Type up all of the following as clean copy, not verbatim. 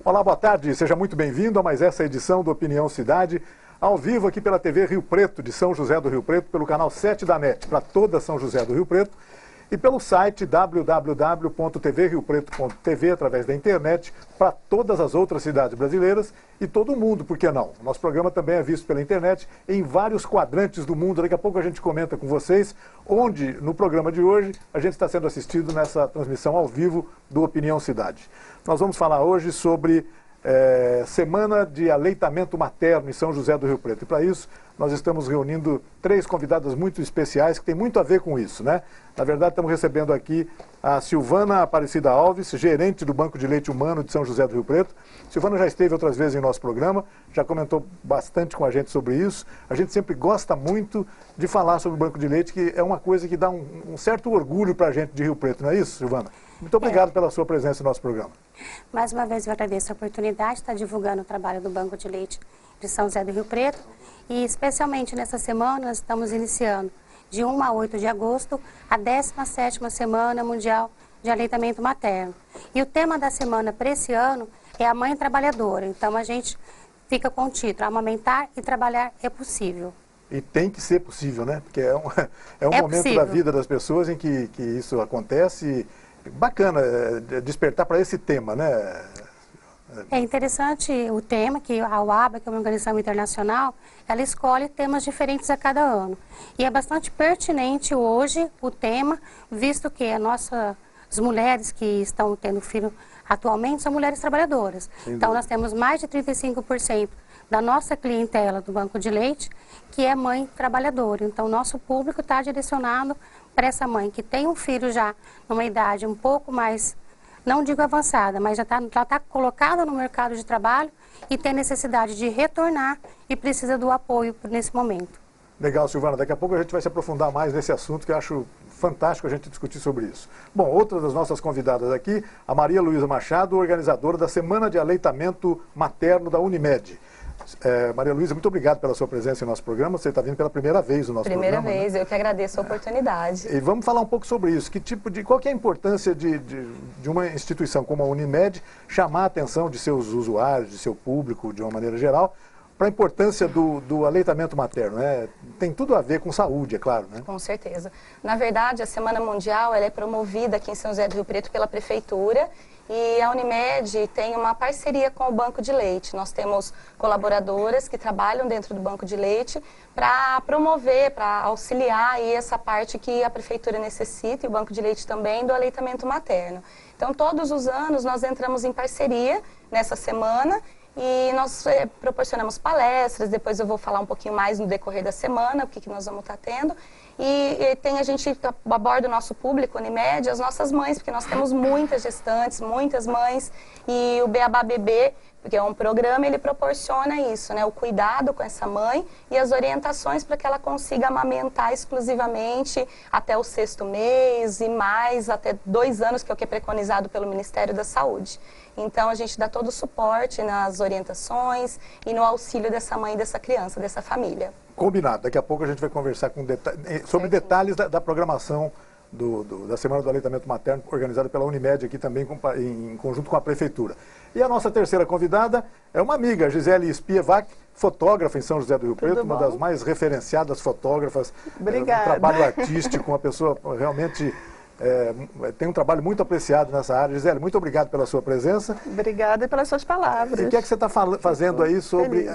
Olá, boa tarde, seja muito bem-vindo a mais essa edição do Opinião Cidade, ao vivo aqui pela TV Rio Preto, de São José do Rio Preto, pelo canal 7 da NET, para toda São José do Rio Preto, e pelo site www.tvriopreto.tv, através da internet, para todas as outras cidades brasileiras e todo o mundo, por que não? O nosso programa também é visto pela internet em vários quadrantes do mundo. Daqui a pouco a gente comenta com vocês, onde no programa de hoje a gente está sendo assistido nessa transmissão ao vivo do Opinião Cidade. Nós vamos falar hoje sobre Semana de Aleitamento Materno em São José do Rio Preto. E para isso, nós estamos reunindo três convidadas muito especiais que têm muito a ver com isso, né? Na verdade, estamos recebendo aqui a Silvana Aparecida Alves, gerente do Banco de Leite Humano de São José do Rio Preto. Silvana já esteve outras vezes em nosso programa, já comentou bastante com a gente sobre isso. A gente sempre gosta muito de falar sobre o Banco de Leite, que é uma coisa que dá um certo orgulho para a gente de Rio Preto, não é isso, Silvana? Muito obrigado pela sua presença no nosso programa. Mais uma vez eu agradeço a oportunidade de estar divulgando o trabalho do Banco de Leite de São José do Rio Preto. E especialmente nessa semana nós estamos iniciando de 1 a 8 de agosto a 17ª Semana Mundial de Aleitamento Materno. E o tema da semana para esse ano é a mãe trabalhadora. Então a gente fica com o título, amamentar e trabalhar é possível. E tem que ser possível, né? Porque é um momento possível da vida das pessoas em que isso acontece. Bacana despertar para esse tema, né? É interessante o tema que a UABA, que é uma organização internacional, ela escolhe temas diferentes a cada ano. E é bastante pertinente hoje o tema, visto que as mulheres que estão tendo filho atualmente são mulheres trabalhadoras. Então nós temos mais de 35% da nossa clientela do Banco de Leite que é mãe trabalhadora. Então nosso público está direcionado para essa mãe que tem um filho já numa idade um pouco mais, não digo avançada, mas já está colocada no mercado de trabalho e tem necessidade de retornar e precisa do apoio nesse momento. Legal, Silvana. Daqui a pouco a gente vai se aprofundar mais nesse assunto, que eu acho fantástico a gente discutir sobre isso. Bom, outra das nossas convidadas aqui, a Maria Luísa Machado, organizadora da Semana de Aleitamento Materno da Unimed. Maria Luísa, muito obrigado pela sua presença em nosso programa. Você está vindo pela primeira vez no nosso programa. Primeira vez, né? Eu que agradeço a oportunidade. E vamos falar um pouco sobre isso. Qual que é a importância de uma instituição como a Unimed chamar a atenção de seus usuários, de seu público, de uma maneira geral, para a importância do aleitamento materno, né? Tem tudo a ver com saúde, é claro, né? Com certeza. Na verdade, a Semana Mundial ela é promovida aqui em São José do Rio Preto pela Prefeitura. E a Unimed tem uma parceria com o Banco de Leite. Nós temos colaboradoras que trabalham dentro do Banco de Leite para promover, para auxiliar aí essa parte que a Prefeitura necessita, e o Banco de Leite também, do aleitamento materno. Então, todos os anos nós entramos em parceria nessa semana e nós proporcionamos palestras. Depois eu vou falar um pouquinho mais no decorrer da semana, o que nós vamos estar tendo. E a gente aborda o nosso público, Unimed, as nossas mães, porque nós temos muitas gestantes, muitas mães, e o Beabá Bebê, porque é um programa, ele proporciona isso, né? O cuidado com essa mãe e as orientações para que ela consiga amamentar exclusivamente até o 6º mês e mais, até 2 anos, que é o que é preconizado pelo Ministério da Saúde. Então, a gente dá todo o suporte nas orientações e no auxílio dessa mãe, dessa criança, dessa família. Combinado. Daqui a pouco a gente vai conversar sobre detalhes da programação da Semana do Aleitamento Materno, organizada pela Unimed aqui também, em conjunto com a Prefeitura. E a nossa terceira convidada é uma amiga, Gisele Spievac, fotógrafa em São José do Rio Preto, uma das mais referenciadas fotógrafas. Obrigada. Um trabalho artístico, uma pessoa realmente... tem um trabalho muito apreciado nessa área. Gisele, muito obrigado pela sua presença. Obrigada pelas suas palavras. E o que é que você está fazendo aí sobre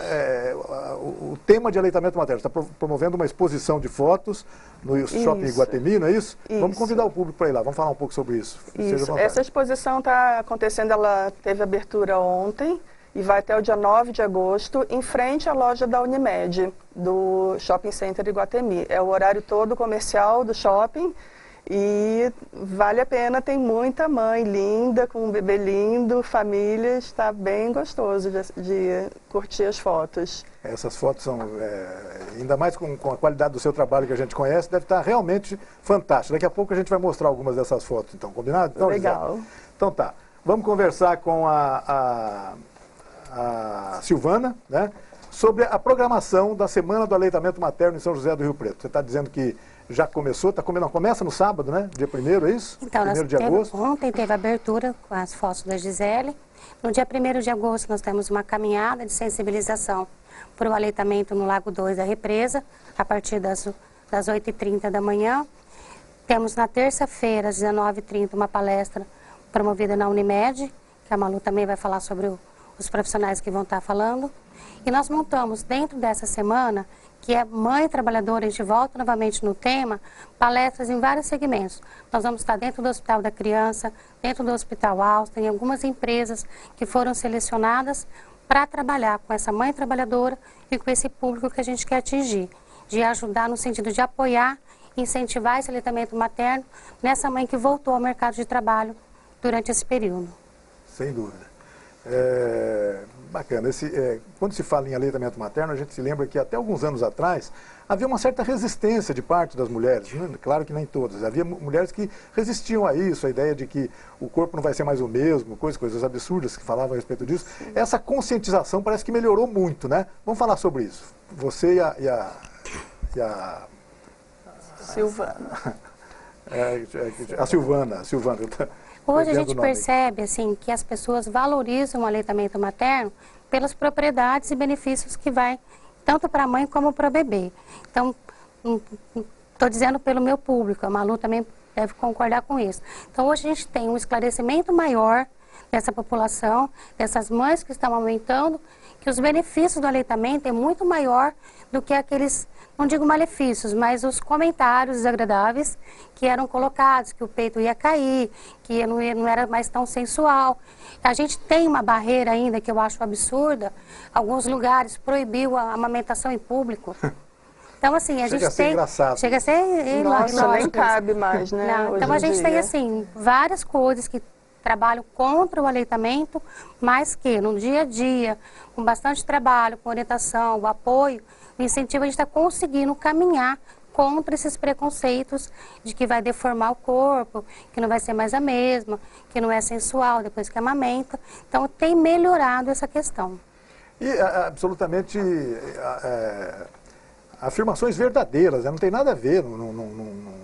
o tema de aleitamento materno? Você está promovendo uma exposição de fotos no Shopping Iguatemi, não é isso? Vamos convidar o público para ir lá, vamos falar um pouco sobre isso. Isso. Essa exposição está acontecendo, ela teve abertura ontem e vai até o dia 9 de agosto, em frente à loja da Unimed, do Shopping Center Iguatemi. É o horário todo comercial do shopping. E vale a pena, tem muita mãe linda, com um bebê lindo, família, está bem gostoso de curtir as fotos. Essas fotos são, ainda mais com a qualidade do seu trabalho que a gente conhece, deve estar realmente fantástico. Daqui a pouco a gente vai mostrar algumas dessas fotos, então, combinado? Então, legal. Gisele. Então tá, vamos conversar com a Silvana, né, sobre a programação da Semana do Aleitamento Materno em São José do Rio Preto. Você está dizendo que já começou, começa no sábado, né? Dia 1º, é isso? Então, 1º de agosto. Ontem teve abertura com as fotos da Gisele. No dia 1º de agosto nós temos uma caminhada de sensibilização para o aleitamento no Lago 2 da Represa, a partir das 8h30 da manhã. Temos na terça-feira, às 19h30, uma palestra promovida na Unimed, que a Malu também vai falar sobre os profissionais que vão estar falando. E nós montamos, dentro dessa semana, que é Mãe Trabalhadora, a gente volta novamente no tema, palestras em vários segmentos. Nós vamos estar dentro do Hospital da Criança, dentro do Hospital Alstom, em algumas empresas que foram selecionadas para trabalhar com essa mãe trabalhadora e com esse público que a gente quer atingir, de ajudar no sentido de apoiar, incentivar esse aleitamento materno nessa mãe que voltou ao mercado de trabalho durante esse período. Sem dúvida. Bacana. Quando se fala em aleitamento materno, a gente se lembra que até alguns anos atrás havia uma certa resistência de parte das mulheres, claro que nem todas, havia mulheres que resistiam a isso, a ideia de que o corpo não vai ser mais o mesmo, coisas absurdas que falavam a respeito disso. Essa conscientização parece que melhorou muito, né? Vamos falar sobre isso. Você e a Silvana. A Silvana. Hoje a gente percebe assim, que as pessoas valorizam o aleitamento materno pelas propriedades e benefícios que vai tanto para a mãe como para o bebê. Então, estou dizendo pelo meu público, a Malu também deve concordar com isso. Então, hoje a gente tem um esclarecimento maior dessa população, dessas mães que estão aumentando, que os benefícios do aleitamento é muito maior do que aqueles, não digo malefícios, mas os comentários desagradáveis que eram colocados, que o peito ia cair, que não era mais tão sensual. A gente tem uma barreira ainda que eu acho absurda, alguns lugares proibiu a amamentação em público. Então, assim, a gente tem... Chega a ser Nossa, nem cabe mais, né? Não, então, a gente tem, assim, várias coisas que trabalham contra o aleitamento, mas que no dia a dia, com bastante trabalho, com orientação, o apoio, o incentivo, a gente está conseguindo caminhar contra esses preconceitos de que vai deformar o corpo, que não vai ser mais a mesma, que não é sensual depois que amamenta. Então, tem melhorado essa questão. E absolutamente afirmações verdadeiras, né? Não tem nada a ver,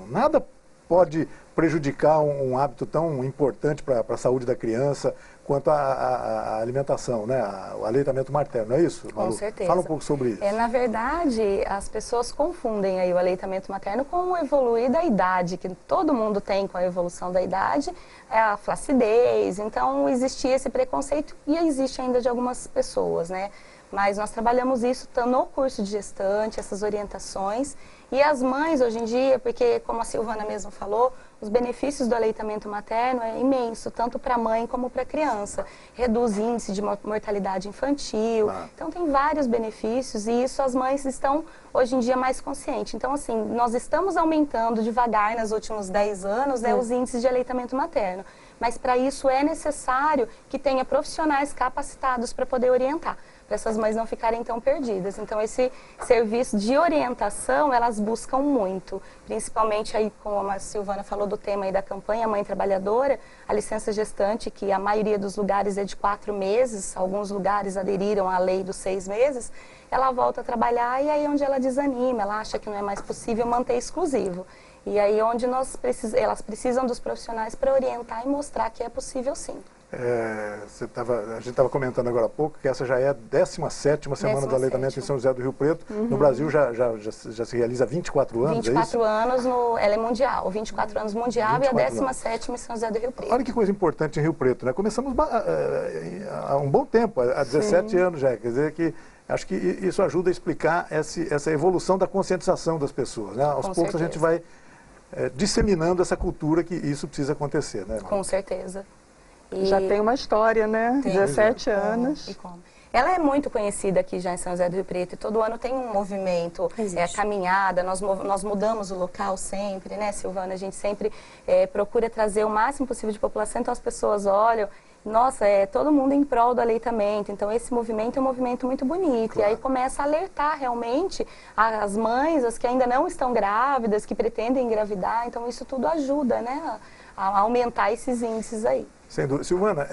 nada pode prejudicar um hábito tão importante para a saúde da criança quanto a alimentação, né? O aleitamento materno, não é isso, Malu? Com certeza. Fala um pouco sobre isso. Na verdade, as pessoas confundem aí o aleitamento materno com o evoluir da idade, que todo mundo tem com a evolução da idade, a flacidez. Então, existia esse preconceito e existe ainda de algumas pessoas, né? Mas nós trabalhamos isso no curso de gestante, essas orientações. E as mães, hoje em dia, porque como a Silvana mesmo falou, os benefícios do aleitamento materno é imenso, tanto para a mãe como para a criança. Reduz índice de mortalidade infantil, então tem vários benefícios e isso as mães estão, hoje em dia, mais conscientes. Então, assim, nós estamos aumentando devagar nos últimos 10 anos, né, os índices de aleitamento materno. Mas para isso é necessário que tenha profissionais capacitados para poder orientar, para essas mães não ficarem tão perdidas. Então, esse serviço de orientação, elas buscam muito, principalmente aí, como a Silvana falou do tema aí da campanha Mãe Trabalhadora, a licença gestante, que a maioria dos lugares é de 4 meses, alguns lugares aderiram à lei dos 6 meses, ela volta a trabalhar e aí onde ela desanima, ela acha que não é mais possível manter exclusivo. E aí onde elas precisam dos profissionais para orientar e mostrar que é possível sim. A gente estava comentando agora há pouco que essa já é a 17ª semana do aleitamento em São José do Rio Preto. No Brasil já se realiza há 24 anos, 24 anos, ela é mundial, 24 anos mundial e a 17ª em São José do Rio Preto. Olha que coisa importante em Rio Preto, né? Começamos há um bom tempo, há 17 anos já, quer dizer que acho que isso ajuda a explicar essa evolução da conscientização das pessoas, né? Aos poucos a gente vai disseminando essa cultura que isso precisa acontecer, né? Com certeza. E já tem uma história, né? 17 anos. E como? Ela é muito conhecida aqui já em São José do Rio Preto e todo ano tem um movimento, caminhada, nós mudamos o local sempre, né, Silvana? A gente sempre procura trazer o máximo possível de população, então as pessoas olham, nossa, todo mundo em prol do aleitamento, então esse movimento é um movimento muito bonito. Claro. E aí começa a alertar realmente as mães, as que ainda não estão grávidas, que pretendem engravidar, então isso tudo ajuda, né, a aumentar esses índices aí. Sem dúvida. Silvana,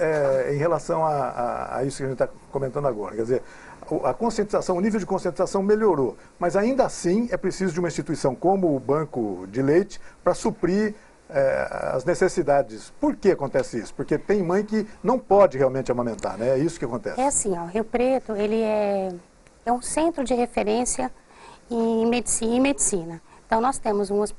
em relação a isso que a gente está comentando agora, quer dizer, a conscientização, o nível de conscientização melhorou, mas ainda assim é preciso de uma instituição como o Banco de Leite para suprir as necessidades. Por que acontece isso? Porque tem mãe que não pode realmente amamentar, né? É isso que acontece. É assim, ó, Rio Preto, ele é um centro de referência em medicina. Então, nós temos nós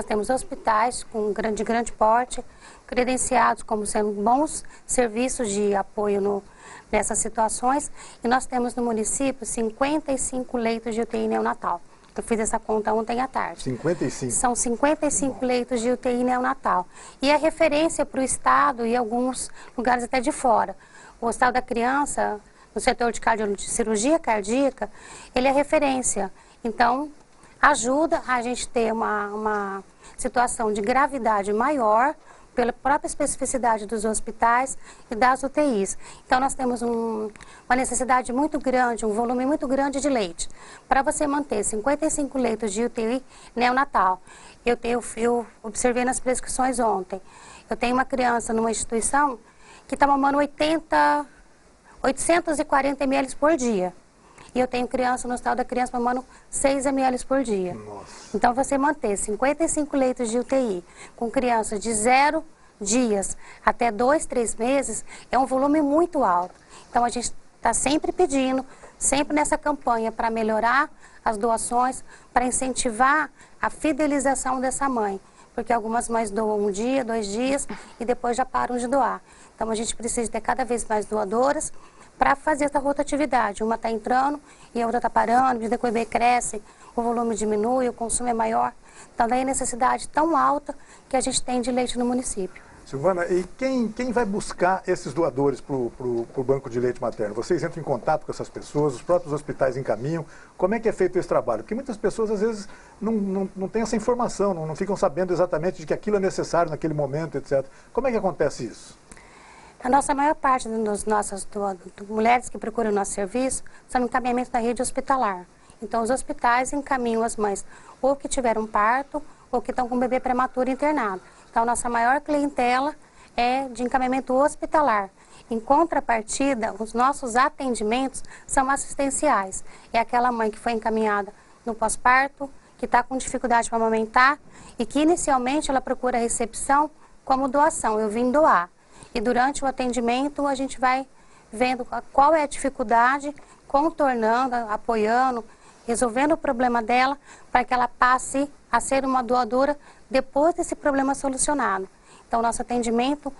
temos hospitais de grande porte, credenciados como sendo bons serviços de apoio nessas situações, e nós temos no município 55 leitos de UTI neonatal. Eu fiz essa conta ontem à tarde. 55? São 55 leitos de UTI neonatal. E é referência para o Estado e alguns lugares até de fora. O Hospital da Criança, no setor de cirurgia cardíaca, ele é referência. Então, ajuda a gente ter uma situação de gravidade maior pela própria especificidade dos hospitais e das UTIs. Então, nós temos uma necessidade muito grande, um volume muito grande de leite. Para você manter 55 leitos de UTI neonatal, eu observei nas prescrições ontem, eu tenho uma criança numa instituição que está mamando 840 ml por dia. E eu tenho criança no Hospital da Criança mamando 6 ml por dia. Nossa. Então, você manter 55 leitos de UTI com crianças de 0 dias até 2, 3 meses é um volume muito alto. Então, a gente está sempre pedindo, sempre nessa campanha para melhorar as doações, para incentivar a fidelização dessa mãe. Porque algumas mães doam 1 dia, 2 dias e depois já param de doar. Então, a gente precisa ter cada vez mais doadoras para fazer essa rotatividade. Uma está entrando e a outra está parando, à medida que o bebê cresce, o volume diminui, o consumo é maior. Então, daí a necessidade tão alta que a gente tem de leite no município. Silvana, e quem vai buscar esses doadores para o Banco de Leite Materno? Vocês entram em contato com essas pessoas, os próprios hospitais encaminham? Como é que é feito esse trabalho? Porque muitas pessoas, às vezes, não têm essa informação, não ficam sabendo exatamente de que aquilo é necessário naquele momento, etc. Como é que acontece isso? A nossa maior parte das nossas mulheres que procuram o nosso serviço são encaminhamentos da rede hospitalar. Então, os hospitais encaminham as mães ou que tiveram parto ou que estão com um bebê prematuro internado. Então, a nossa maior clientela é de encaminhamento hospitalar. Em contrapartida, os nossos atendimentos são assistenciais. É aquela mãe que foi encaminhada no pós-parto, que está com dificuldade para amamentar e que inicialmente ela procura a recepção como doação. Eu vim doar. E durante o atendimento a gente vai vendo qual é a dificuldade, contornando, apoiando, resolvendo o problema dela para que ela passe a ser uma doadora depois desse problema solucionado. Então, nosso atendimento,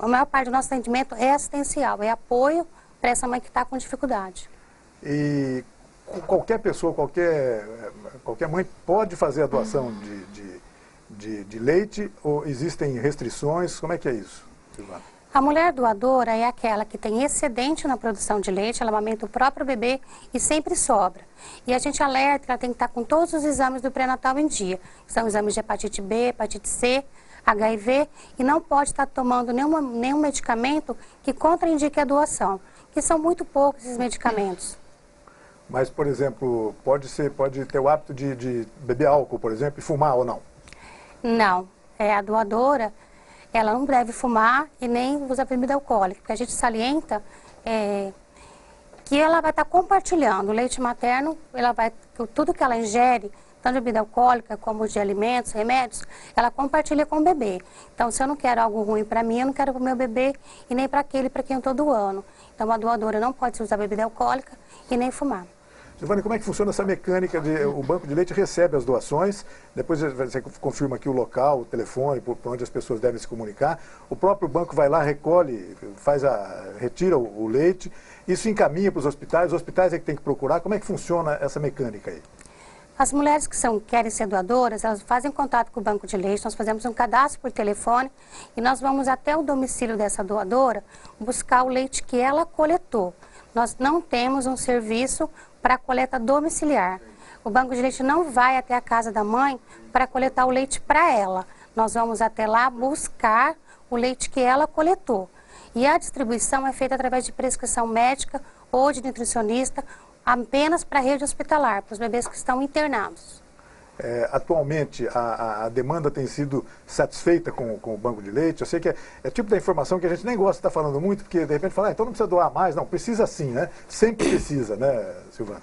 a maior parte do nosso atendimento é assistencial, é apoio para essa mãe que está com dificuldade. E qualquer pessoa, qualquer mãe pode fazer a doação de leite ou existem restrições? Como é que é isso, Silvana? A mulher doadora é aquela que tem excedente na produção de leite, ela amamenta o próprio bebê e sempre sobra. E a gente alerta que ela tem que estar com todos os exames do pré-natal em dia. São exames de hepatite B, hepatite C, HIV, e não pode estar tomando nenhum medicamento que contraindique a doação, que são muito poucos esses medicamentos. Mas, por exemplo, pode ter o hábito de beber álcool, por exemplo, e fumar ou não? Não. A doadora, ela não deve fumar e nem usar bebida alcoólica, porque a gente salienta que ela vai estar compartilhando. O leite materno, tudo que ela ingere, tanto de bebida alcoólica como de alimentos, remédios, ela compartilha com o bebê. Então, se eu não quero algo ruim para mim, eu não quero para o meu bebê e nem para aquele para quem eu estou doando. Então, a doadora não pode usar bebida alcoólica e nem fumar. Giovanni, como é que funciona essa mecânica o Banco de Leite recebe as doações, depois você confirma aqui o local, o telefone, por onde as pessoas devem se comunicar, o próprio banco vai lá, recolhe, retira o leite, isso encaminha para os hospitais é que tem que procurar, como é que funciona essa mecânica aí? As mulheres que querem ser doadoras, elas fazem contato com o Banco de Leite, nós fazemos um cadastro por telefone e nós vamos até o domicílio dessa doadora buscar o leite que ela coletou. Nós não temos um serviço para coleta domiciliar. O Banco de Leite não vai até a casa da mãe para coletar o leite para ela. Nós vamos até lá buscar o leite que ela coletou. E a distribuição é feita através de prescrição médica ou de nutricionista, apenas para a rede hospitalar, para os bebês que estão internados. atualmente a demanda tem sido satisfeita com o banco de leite? Eu sei que é tipo da informação que a gente nem gosta de estar falando muito, porque de repente fala, então não precisa doar mais. Não, precisa sim, né? Sempre precisa, né, Silvana?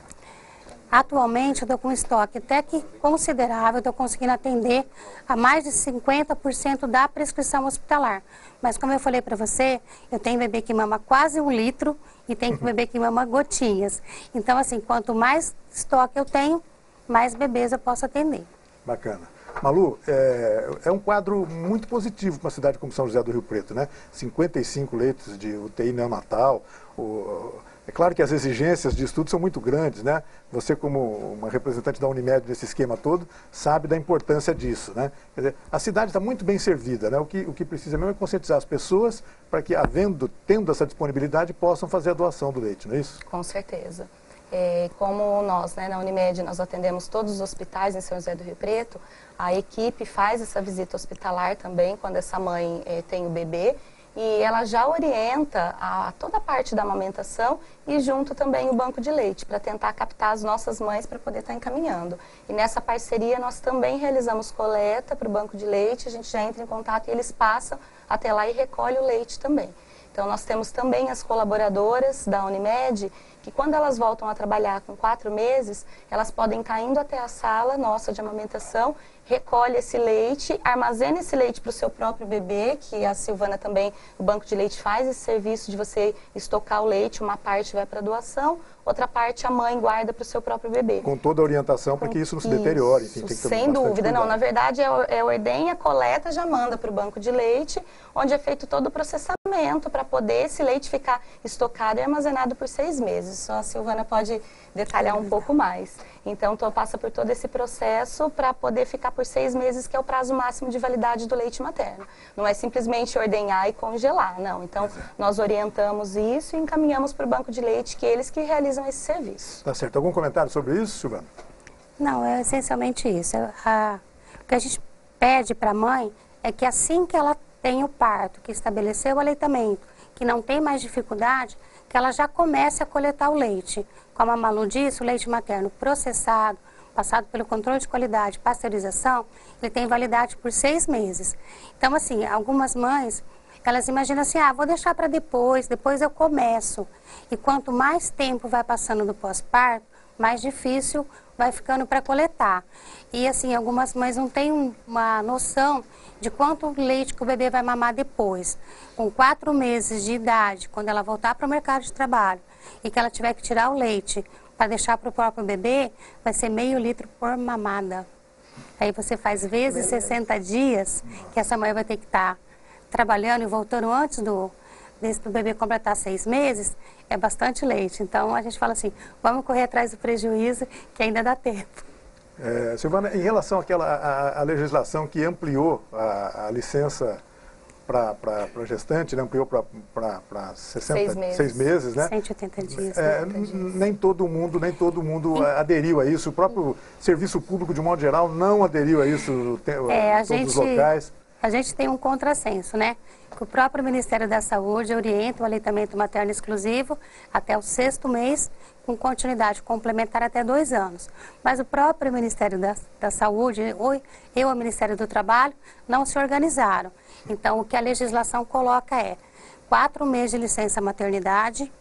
Atualmente, eu estou com um estoque até que considerável, estou conseguindo atender a mais de 50% da prescrição hospitalar. Mas, como eu falei para você, eu tenho bebê que mama quase 1 litro e tem bebê que mama gotinhas. Então, assim, quanto mais estoque eu tenho, mais bebês eu posso atender. Bacana. Malu, é um quadro muito positivo para uma cidade como São José do Rio Preto, né? 55 leitos de UTI neonatal. É claro que as exigências de estudo são muito grandes, né? Você, como uma representante da Unimed nesse esquema todo, sabe da importância disso, né? Quer dizer, a cidade está muito bem servida, né? O que precisa mesmo é conscientizar as pessoas para que, tendo essa disponibilidade, possam fazer a doação do leite, não é isso? Com certeza. Como nós, né, na Unimed, nós atendemos todos os hospitais em São José do Rio Preto, a equipe faz essa visita hospitalar também, quando essa mãe tem o bebê, e ela já orienta toda a parte da amamentação e junto também o banco de leite, para tentar captar as nossas mães para poder estar encaminhando. E nessa parceria nós também realizamos coleta para o banco de leite, a gente já entra em contato e eles passam até lá e recolhem o leite também. Então nós temos também as colaboradoras da Unimed, que quando elas voltam a trabalhar com 4 meses, elas podem estar indo até a sala nossa de amamentação, recolhe esse leite, armazena esse leite para o seu próprio bebê, que a Silvana também, o banco de leite faz esse serviço de você estocar o leite, uma parte vai para doação, outra parte a mãe guarda para o seu próprio bebê. Com toda a orientação para que isso não se deteriore. Enfim, tem que ter sem dúvida, cuidado. não, na verdade ordenha, coleta, já manda para o banco de leite, onde é feito todo o processamento para poder esse leite ficar estocado e armazenado por 6 meses. Só a Silvana pode detalhar um pouco mais. Então, passa por todo esse processo para poder ficar por 6 meses, que é o prazo máximo de validade do leite materno. Não é simplesmente ordenhar e congelar, não. Então, nós orientamos isso e encaminhamos para o banco de leite, que eles que realizam esse serviço. Tá certo. Algum comentário sobre isso, Silvana? Não, é essencialmente isso. O que a gente pede para a mãe é que assim que ela tem o parto, que estabeleceu o aleitamento, que não tem mais dificuldade, que ela já comece a coletar o leite. Como a Malu disse, o leite materno processado, passado pelo controle de qualidade, pasteurização, ele tem validade por 6 meses. Então, assim, algumas mães, elas imaginam assim, vou deixar para depois eu começo. E quanto mais tempo vai passando do pós-parto, mais difícil vai ficando para coletar. E, assim, algumas mães não têm uma noção de quanto leite que o bebê vai mamar depois. Com 4 meses de idade, quando ela voltar para o mercado de trabalho, e que ela tiver que tirar o leite para deixar para o próprio bebê, vai ser meio litro por mamada. Aí você faz vezes 60 dias que essa mãe vai ter que estar trabalhando e voltando antes do bebê completar 6 meses, é bastante leite. Então a gente fala assim, vamos correr atrás do prejuízo que ainda dá tempo. Silvana, em relação à legislação que ampliou a licença para gestante, né, ampliou para 6 meses, né? 180 dias. Nem todo mundo aderiu a isso. O próprio serviço público, de um modo geral, não aderiu a isso em todos os locais. A gente tem um contrassenso, né? Que o próprio Ministério da Saúde orienta o aleitamento materno exclusivo até o 6º mês, com continuidade complementar até 2 anos. Mas o próprio Ministério da Saúde e o Ministério do Trabalho não se organizaram. Então, o que a legislação coloca é 4 meses de licença maternidade,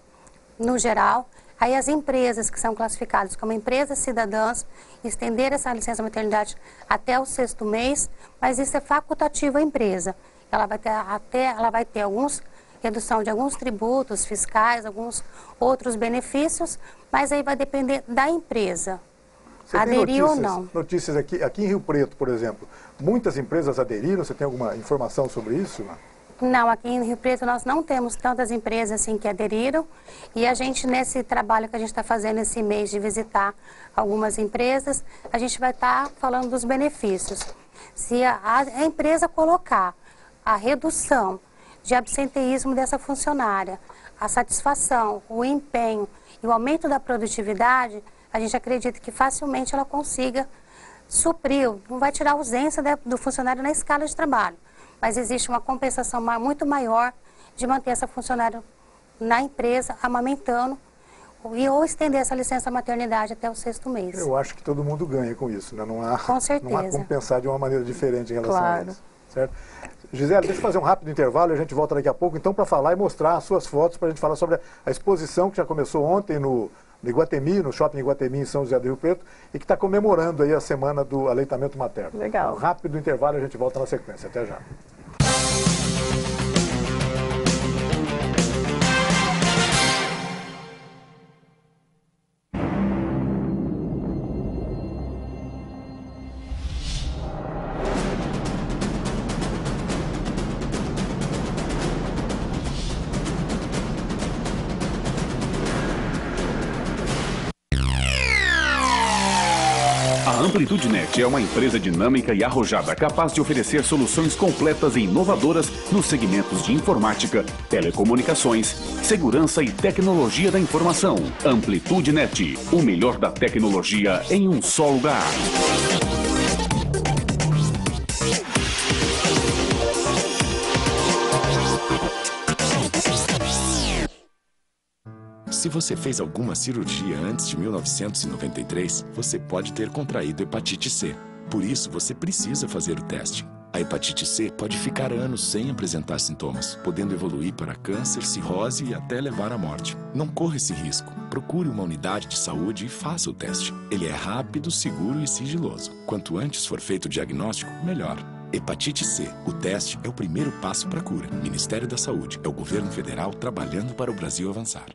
no geral. Aí as empresas que são classificadas como empresas cidadãs estender essa licença maternidade até o 6º mês, mas isso é facultativo à empresa. Ela vai ter redução de alguns tributos fiscais, alguns outros benefícios, mas aí vai depender da empresa. Você aderir ou tem não. Notícias aqui em Rio Preto, por exemplo, muitas empresas aderiram, você tem alguma informação sobre isso? Não, aqui em Rio Preto nós não temos tantas empresas assim que aderiram, e a gente, nesse trabalho que a gente está fazendo esse mês de visitar algumas empresas, a gente vai estar falando dos benefícios. Se a empresa colocar a redução de absenteísmo dessa funcionária, a satisfação, o empenho e o aumento da produtividade, a gente acredita que facilmente ela consiga suprir, não vai tirar a ausência do funcionário na escala de trabalho, mas existe uma compensação muito maior de manter essa funcionária na empresa, amamentando ou estender essa licença maternidade até o 6º mês. Eu acho que todo mundo ganha com isso, né? Não há, Com certeza. Não há como pensar de uma maneira diferente em relação Claro. a isso. Certo? Gisele, deixa eu fazer um rápido intervalo e a gente volta daqui a pouco, então, para falar e mostrar as suas fotos, para a gente falar sobre a exposição que já começou ontem no Iguatemi, no Shopping Iguatemi, em São José do Rio Preto, e que está comemorando aí a semana do aleitamento materno. Legal. Um rápido intervalo e a gente volta na sequência. Até já. A AmplitudeNet é uma empresa dinâmica e arrojada capaz de oferecer soluções completas e inovadoras nos segmentos de informática, telecomunicações, segurança e tecnologia da informação. AmplitudeNet, o melhor da tecnologia em um só lugar. Se você fez alguma cirurgia antes de 1993, você pode ter contraído hepatite C. Por isso, você precisa fazer o teste. A hepatite C pode ficar anos sem apresentar sintomas, podendo evoluir para câncer, cirrose e até levar à morte. Não corra esse risco. Procure uma unidade de saúde e faça o teste. Ele é rápido, seguro e sigiloso. Quanto antes for feito o diagnóstico, melhor. Hepatite C. O teste é o primeiro passo para a cura. Ministério da Saúde. É o governo federal trabalhando para o Brasil avançar.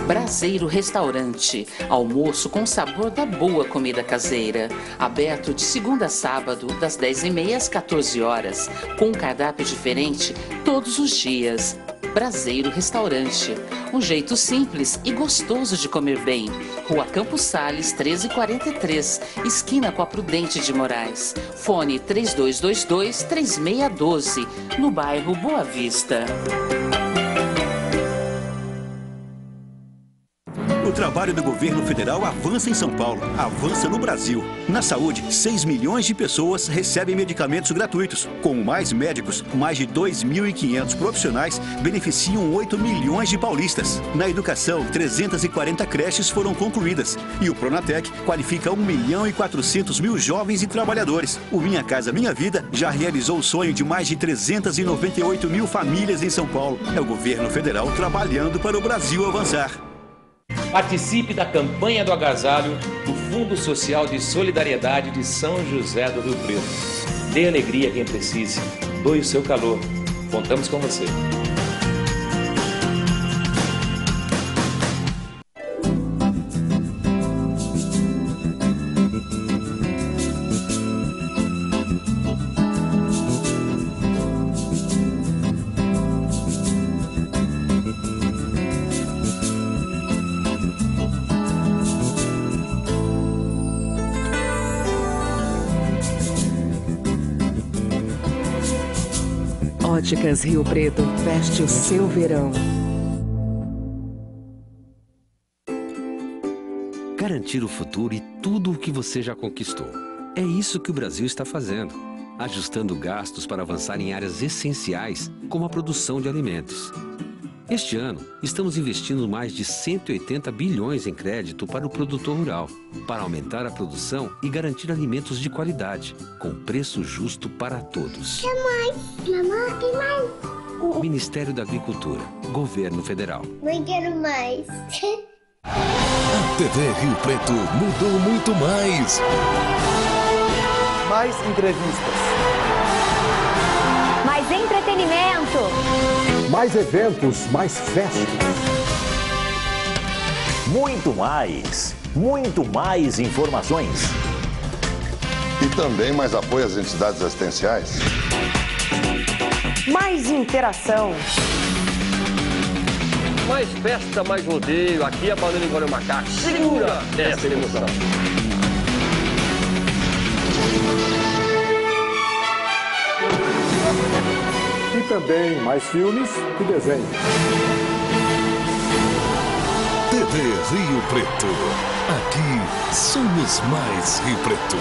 Braseiro Restaurante, almoço com sabor da boa comida caseira. Aberto de segunda a sábado, das 10h30 às 14 horas, com um cardápio diferente todos os dias. Braseiro Restaurante, um jeito simples e gostoso de comer bem. Rua Campos Sales, 1343, esquina com a Prudente de Moraes. Fone 3222-3612, no bairro Boa Vista. O trabalho do governo federal avança em São Paulo, avança no Brasil. Na saúde, 6 milhões de pessoas recebem medicamentos gratuitos. Com mais médicos, mais de 2.500 profissionais beneficiam 8 milhões de paulistas. Na educação, 340 creches foram concluídas. E o Pronatec qualifica 1.400.000 jovens e trabalhadores. O Minha Casa Minha Vida já realizou o sonho de mais de 398.000 famílias em São Paulo. É o governo federal trabalhando para o Brasil avançar. Participe da campanha do agasalho do Fundo Social de Solidariedade de São José do Rio Preto. Dê alegria a quem precise. Doe o seu calor. Contamos com você. Óticas Rio Preto, veste o seu verão. Garantir o futuro e tudo o que você já conquistou. É isso que o Brasil está fazendo, ajustando gastos para avançar em áreas essenciais, como a produção de alimentos. Este ano, estamos investindo mais de 180 bilhões em crédito para o produtor rural, para aumentar a produção e garantir alimentos de qualidade, com preço justo para todos. Mamãe, tem mais. Ministério da Agricultura, Governo Federal. Não quero mais. A TV Rio Preto mudou muito mais. Mais entrevistas. Mais entretenimento. Mais eventos, mais festas. Muito mais informações. E também mais apoio às entidades assistenciais. Mais interação. Mais festa, mais rodeio. Aqui a banana engole o macaco. Segura essa emoção. E também mais filmes e desenhos. TV Rio Preto. Aqui somos mais Rio Preto.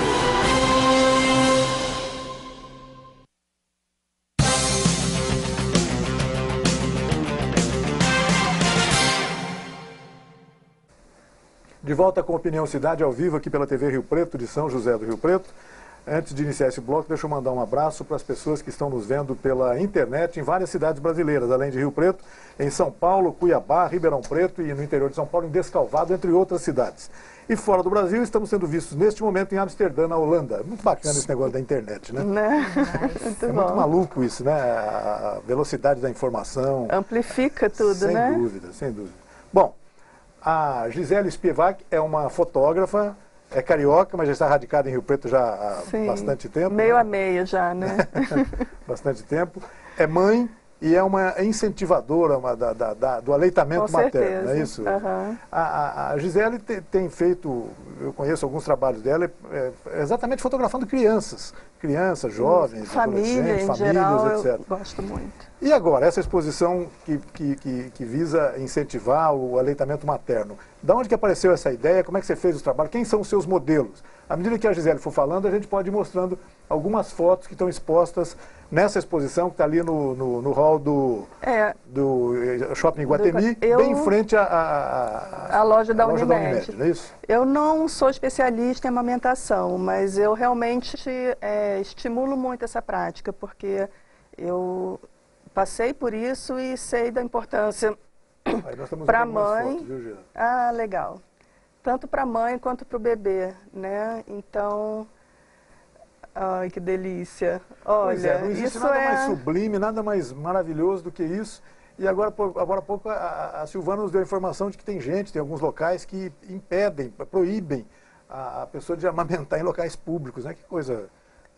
De volta com Opinião Cidade ao vivo aqui pela TV Rio Preto, de São José do Rio Preto. Antes de iniciar esse bloco, deixa eu mandar um abraço para as pessoas que estão nos vendo pela internet em várias cidades brasileiras, além de Rio Preto, em São Paulo, Cuiabá, Ribeirão Preto e no interior de São Paulo, em Descalvado, entre outras cidades. E fora do Brasil, estamos sendo vistos neste momento em Amsterdã, na Holanda. Muito bacana esse negócio da internet, né? É muito maluco isso, né? A velocidade da informação. Amplifica tudo, né? Sem dúvida, sem dúvida. Bom, a Gisele Spivak é uma fotógrafa, é carioca, mas já está radicada em Rio Preto já há bastante tempo. Meio a meio já, né? Bastante tempo. É mãe e é uma incentivadora do aleitamento materno, não é isso? Uhum. A Gisele tem feito, eu conheço alguns trabalhos dela, exatamente fotografando crianças, jovens, família, em famílias, geral, etc. Eu gosto muito. E agora, essa exposição que visa incentivar o aleitamento materno, da onde que apareceu essa ideia, como é que você fez os trabalhos, quem são os seus modelos? À medida que a Gisele for falando, a gente pode ir mostrando algumas fotos que estão expostas nessa exposição que está ali no hall do Shopping Iguatemi, bem em frente à loja da Unimed. Não é isso? Eu não sou especialista em amamentação, mas eu realmente estimulo muito essa prática, porque eu passei por isso e sei da importância para a mãe. Fotos, viu, ah, legal. Tanto para a mãe quanto para o bebê, né? Então, ai, que delícia. Olha, não existe nada mais sublime, nada mais maravilhoso do que isso. E agora há pouco a Silvana nos deu a informação de que tem alguns locais que impedem, proíbem a pessoa de amamentar em locais públicos, né? Que coisa...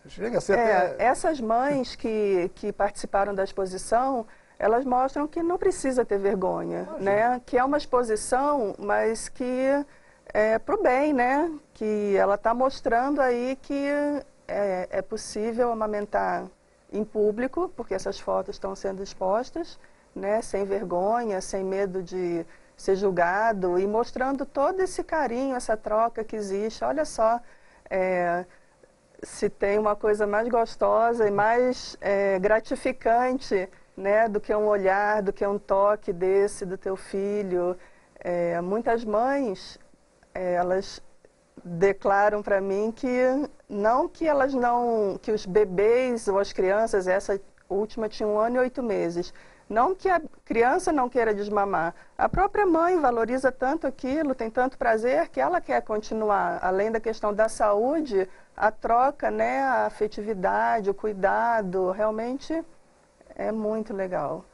Chega a ser até... Essas mães que participaram da exposição, elas mostram que não precisa ter vergonha, né? Que é uma exposição, mas que é para o bem, né? Que ela está mostrando aí que é possível amamentar em público, porque essas fotos estão sendo expostas, né? Sem vergonha, sem medo de ser julgado, e mostrando todo esse carinho, essa troca que existe. Olha só, se tem uma coisa mais gostosa e mais gratificante, né, do que um olhar, do que um toque desse do teu filho. Muitas mães, elas declaram para mim que que os bebês ou as crianças, essa última tinha 1 ano e 8 meses, não que a criança não queira desmamar, a própria mãe valoriza tanto aquilo, tem tanto prazer que ela quer continuar, além da questão da saúde, a troca, né, a afetividade, o cuidado, realmente é muito legal.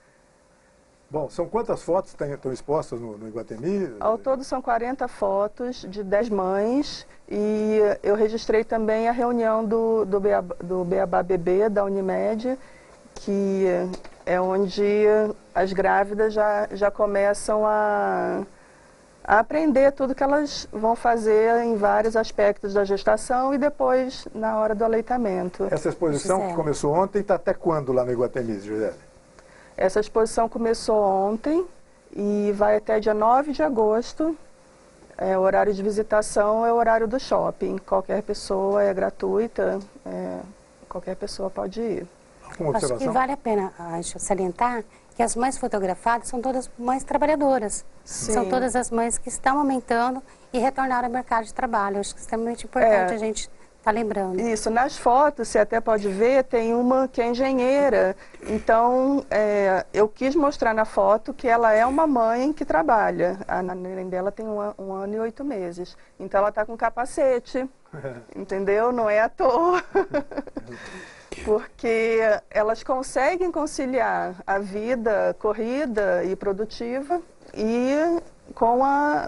Bom, são quantas fotos estão expostas no Iguatemi? Ao todo são 40 fotos de 10 mães e eu registrei também a reunião do Beabá Bebê, da Unimed, que é onde as grávidas já começam a aprender tudo que elas vão fazer em vários aspectos da gestação e depois na hora do aleitamento. Essa exposição que começou ontem está até quando lá no Iguatemi, Gisele? Essa exposição começou ontem e vai até dia 9 de agosto. O horário de visitação é o horário do shopping. Qualquer pessoa, é gratuita, qualquer pessoa pode ir. Acho que vale a pena salientar que as mães fotografadas são todas mães trabalhadoras. Sim. São todas as mães que estão aumentando e retornaram ao mercado de trabalho. Acho que é extremamente importante a gente estar lembrando. Isso, nas fotos, você até pode ver, tem uma que é engenheira. Então, eu quis mostrar na foto que ela é uma mãe que trabalha. A neném dela tem 1 ano e 8 meses. Então, ela está com capacete, entendeu? Não é à toa. Porque elas conseguem conciliar a vida corrida e produtiva e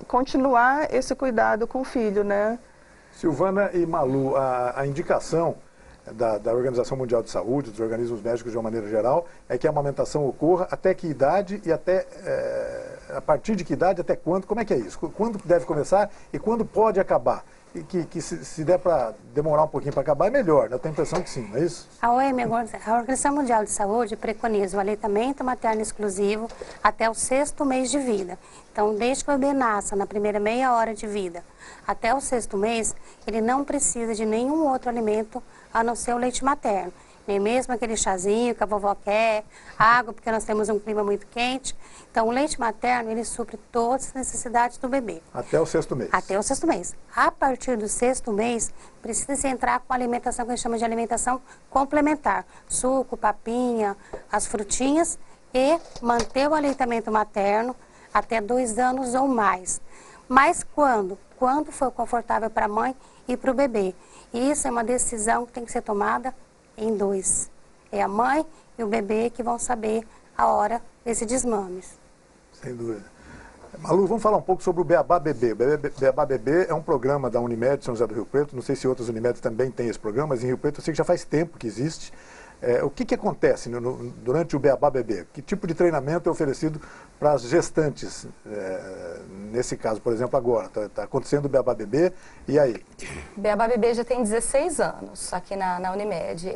continuar esse cuidado com o filho, né? Silvana e Malu, a indicação da Organização Mundial de Saúde, dos organismos médicos de uma maneira geral, é que a amamentação ocorra até que idade e até a partir de que idade, até quando? Como é que é isso? Quando deve começar e quando pode acabar? E que se der para demorar um pouquinho para acabar, é melhor, né? Eu tenho a impressão que sim, não é isso? A Organização Mundial de Saúde preconiza o aleitamento materno exclusivo até o 6º mês de vida. Então, desde que o bebê nasça, na primeira meia hora de vida, até o 6º mês, ele não precisa de nenhum outro alimento a não ser o leite materno. nem mesmo aquele chazinho que a vovó quer, água, porque nós temos um clima muito quente. Então, o leite materno, ele supre todas as necessidades do bebê. Até o 6º mês. Até o 6º mês. A partir do 6º mês, precisa-se entrar com a alimentação que a gente chama de alimentação complementar. Suco, papinha, as frutinhas e manter o aleitamento materno até 2 anos ou mais. Mas quando? Quando for confortável para a mãe e para o bebê. E isso é uma decisão que tem que ser tomada em 2. É a mãe e o bebê que vão saber a hora desse desmames. Sem dúvida. Malu, vamos falar um pouco sobre o Beabá Bebê. O Beabá Bebê é um programa da Unimed São José do Rio Preto. Não sei se outras Unimedes também têm esse programa, mas em Rio Preto eu sei que já faz tempo que existe. O que acontece durante o Beabá Bebê? Que tipo de treinamento é oferecido para as gestantes? Nesse caso, por exemplo, agora, está acontecendo o Beabá Bebê, e aí? O Beabá Bebê já tem 16 anos aqui na Unimed.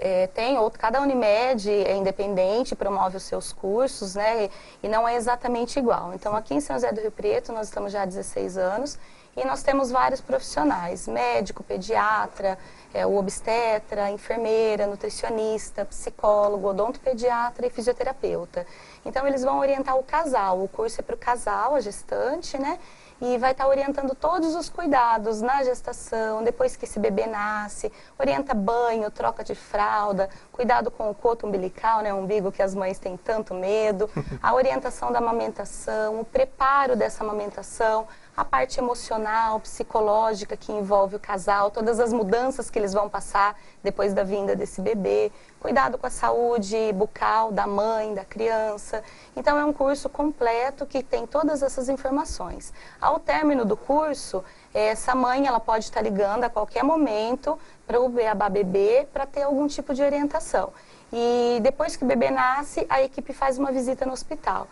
Cada Unimed é independente, promove os seus cursos, né? E não é exatamente igual. Então, aqui em São José do Rio Preto, nós estamos já há 16 anos, e nós temos vários profissionais, médico, pediatra, o obstetra, enfermeira, nutricionista, psicólogo, odontopediatra e fisioterapeuta. Então, eles vão orientar o casal. O curso é para o casal, a gestante, né? E vai estar orientando todos os cuidados na gestação, depois que esse bebê nasce, orienta banho, troca de fralda, cuidado com o coto umbilical, né, o umbigo que as mães têm tanto medo, a orientação da amamentação, o preparo dessa amamentação, a parte emocional, psicológica que envolve o casal, todas as mudanças que eles vão passar depois da vinda desse bebê, cuidado com a saúde bucal da mãe, da criança. Então, é um curso completo que tem todas essas informações. Ao término do curso, essa mãe ela pode estar ligando a qualquer momento para o Beabá Bebê para ter algum tipo de orientação. E depois que o bebê nasce, a equipe faz uma visita no hospital.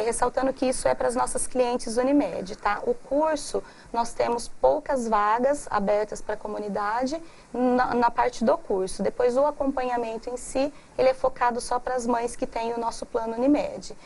Ressaltando que isso é para as nossas clientes Unimed, tá? O curso, nós temos poucas vagas abertas para a comunidade na parte do curso. Depois, o acompanhamento em si, ele é focado só para as mães que têm o nosso plano Unimed.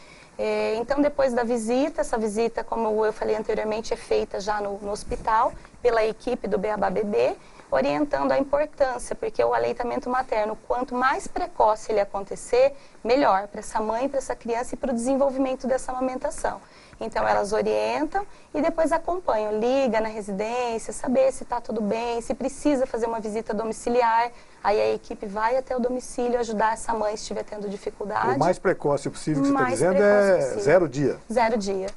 Então, depois da visita, essa visita, como eu falei anteriormente, é feita já no hospital, pela equipe do Beabá Bebê, orientando a importância, porque o aleitamento materno, quanto mais precoce ele acontecer, melhor para essa mãe, para essa criança e para o desenvolvimento dessa amamentação. Então, elas orientam e depois acompanham, liga na residência, saber se está tudo bem, se precisa fazer uma visita domiciliar. Aí a equipe vai até o domicílio ajudar essa mãe se estiver tendo dificuldade. O mais precoce possível que você está dizendo é 0 dia. 0 dia.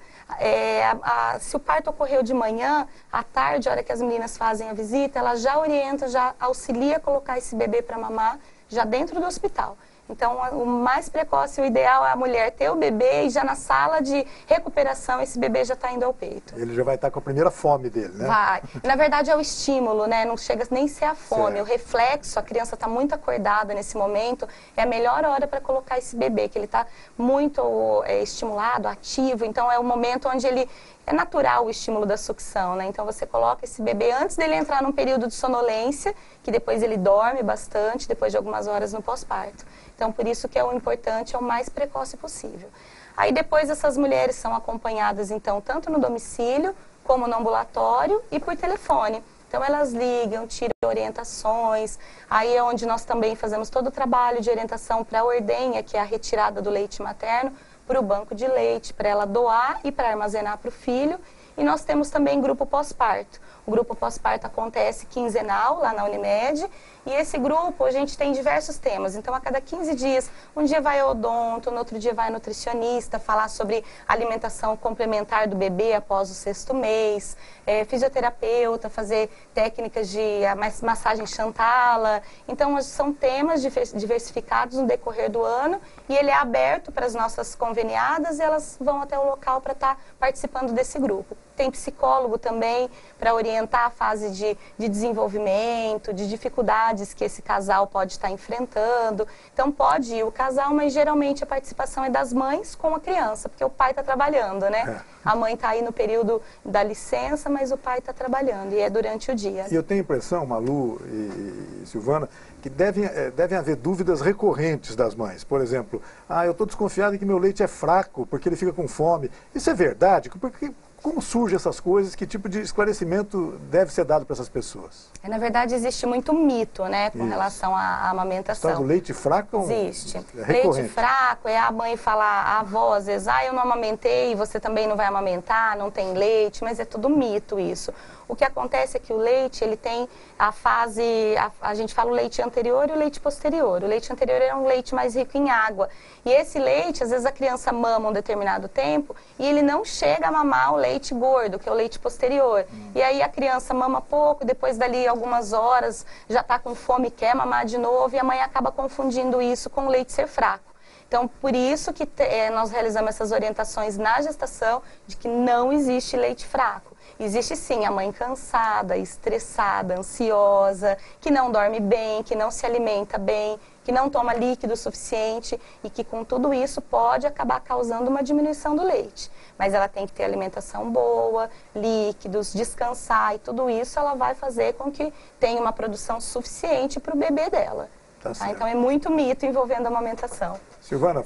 Se o parto ocorreu de manhã, à tarde, a hora que as meninas fazem a visita, ela já orienta, já auxilia a colocar esse bebê para mamar já dentro do hospital. Então, o mais precoce, o ideal é a mulher ter o bebê e já na sala de recuperação esse bebê já está indo ao peito. Ele já vai estar com a primeira fome dele, né? Vai. Na verdade, é o estímulo, né? Não chega nem a ser a fome. Certo. O reflexo, a criança está muito acordada nesse momento, é a melhor hora para colocar esse bebê, que ele está muito estimulado, ativo. Então, é o momento onde ele... É natural o estímulo da sucção, né? Então, você coloca esse bebê antes dele entrar num período de sonolência, que depois ele dorme bastante, depois de algumas horas no pós-parto. Então, por isso que o importante é o mais precoce possível. Aí, depois, essas mulheres são acompanhadas, então, tanto no domicílio, como no ambulatório e por telefone. Então, elas ligam, tiram orientações. Aí é onde nós também fazemos todo o trabalho de orientação para a ordenha, que é a retirada do leite materno, para o banco de leite, para ela doar e para armazenar para o filho. E nós temos também grupo pós-parto. O grupo pós-parto acontece quinzenal lá na Unimed. E esse grupo, a gente tem diversos temas. Então, a cada 15 dias, um dia vai ao odonto, no outro dia vai ao nutricionista, falar sobre alimentação complementar do bebê após o 6º mês, fisioterapeuta, fazer técnicas de massagem Chantala. Então, são temas diversificados no decorrer do ano e ele é aberto para as nossas conveniadas e elas vão até o local para estar participando desse grupo. Tem psicólogo também para orientar a fase de desenvolvimento, de dificuldades que esse casal pode estar enfrentando. Então, pode ir o casal, mas geralmente a participação é das mães com a criança, porque o pai está trabalhando, né? A mãe está aí no período da licença, mas o pai está trabalhando e é durante o dia. E eu tenho a impressão, Malu e Silvana, que devem haver dúvidas recorrentes das mães. Por exemplo, eu estou desconfiado que meu leite é fraco porque ele fica com fome. Isso é verdade? Como surgem essas coisas? Que tipo de esclarecimento deve ser dado para essas pessoas? Na verdade, existe muito mito, né, com relação à amamentação. O leite fraco existe. Leite fraco é a mãe falar, a avó, às vezes, eu não amamentei, você também não vai amamentar, não tem leite, mas é tudo mito isso. O que acontece é que o leite, ele tem a fase, a gente fala o leite anterior e o leite posterior. O leite anterior é um leite mais rico em água. E esse leite, às vezes a criança mama um determinado tempo e ele não chega a mamar o leite gordo, que é o leite posterior. E aí a criança mama pouco, depois dali algumas horas já está com fome, quer mamar de novo e a mãe acaba confundindo isso com o leite ser fraco. Então, por isso que nós realizamos essas orientações na gestação de que não existe leite fraco. Existe sim a mãe cansada, estressada, ansiosa, que não dorme bem, que não se alimenta bem, que não toma líquido suficiente e que com tudo isso pode acabar causando uma diminuição do leite. Mas ela tem que ter alimentação boa, líquidos, descansar e tudo isso ela vai fazer com que tenha uma produção suficiente para o bebê dela. Então é muito mito envolvendo a amamentação. Silvana,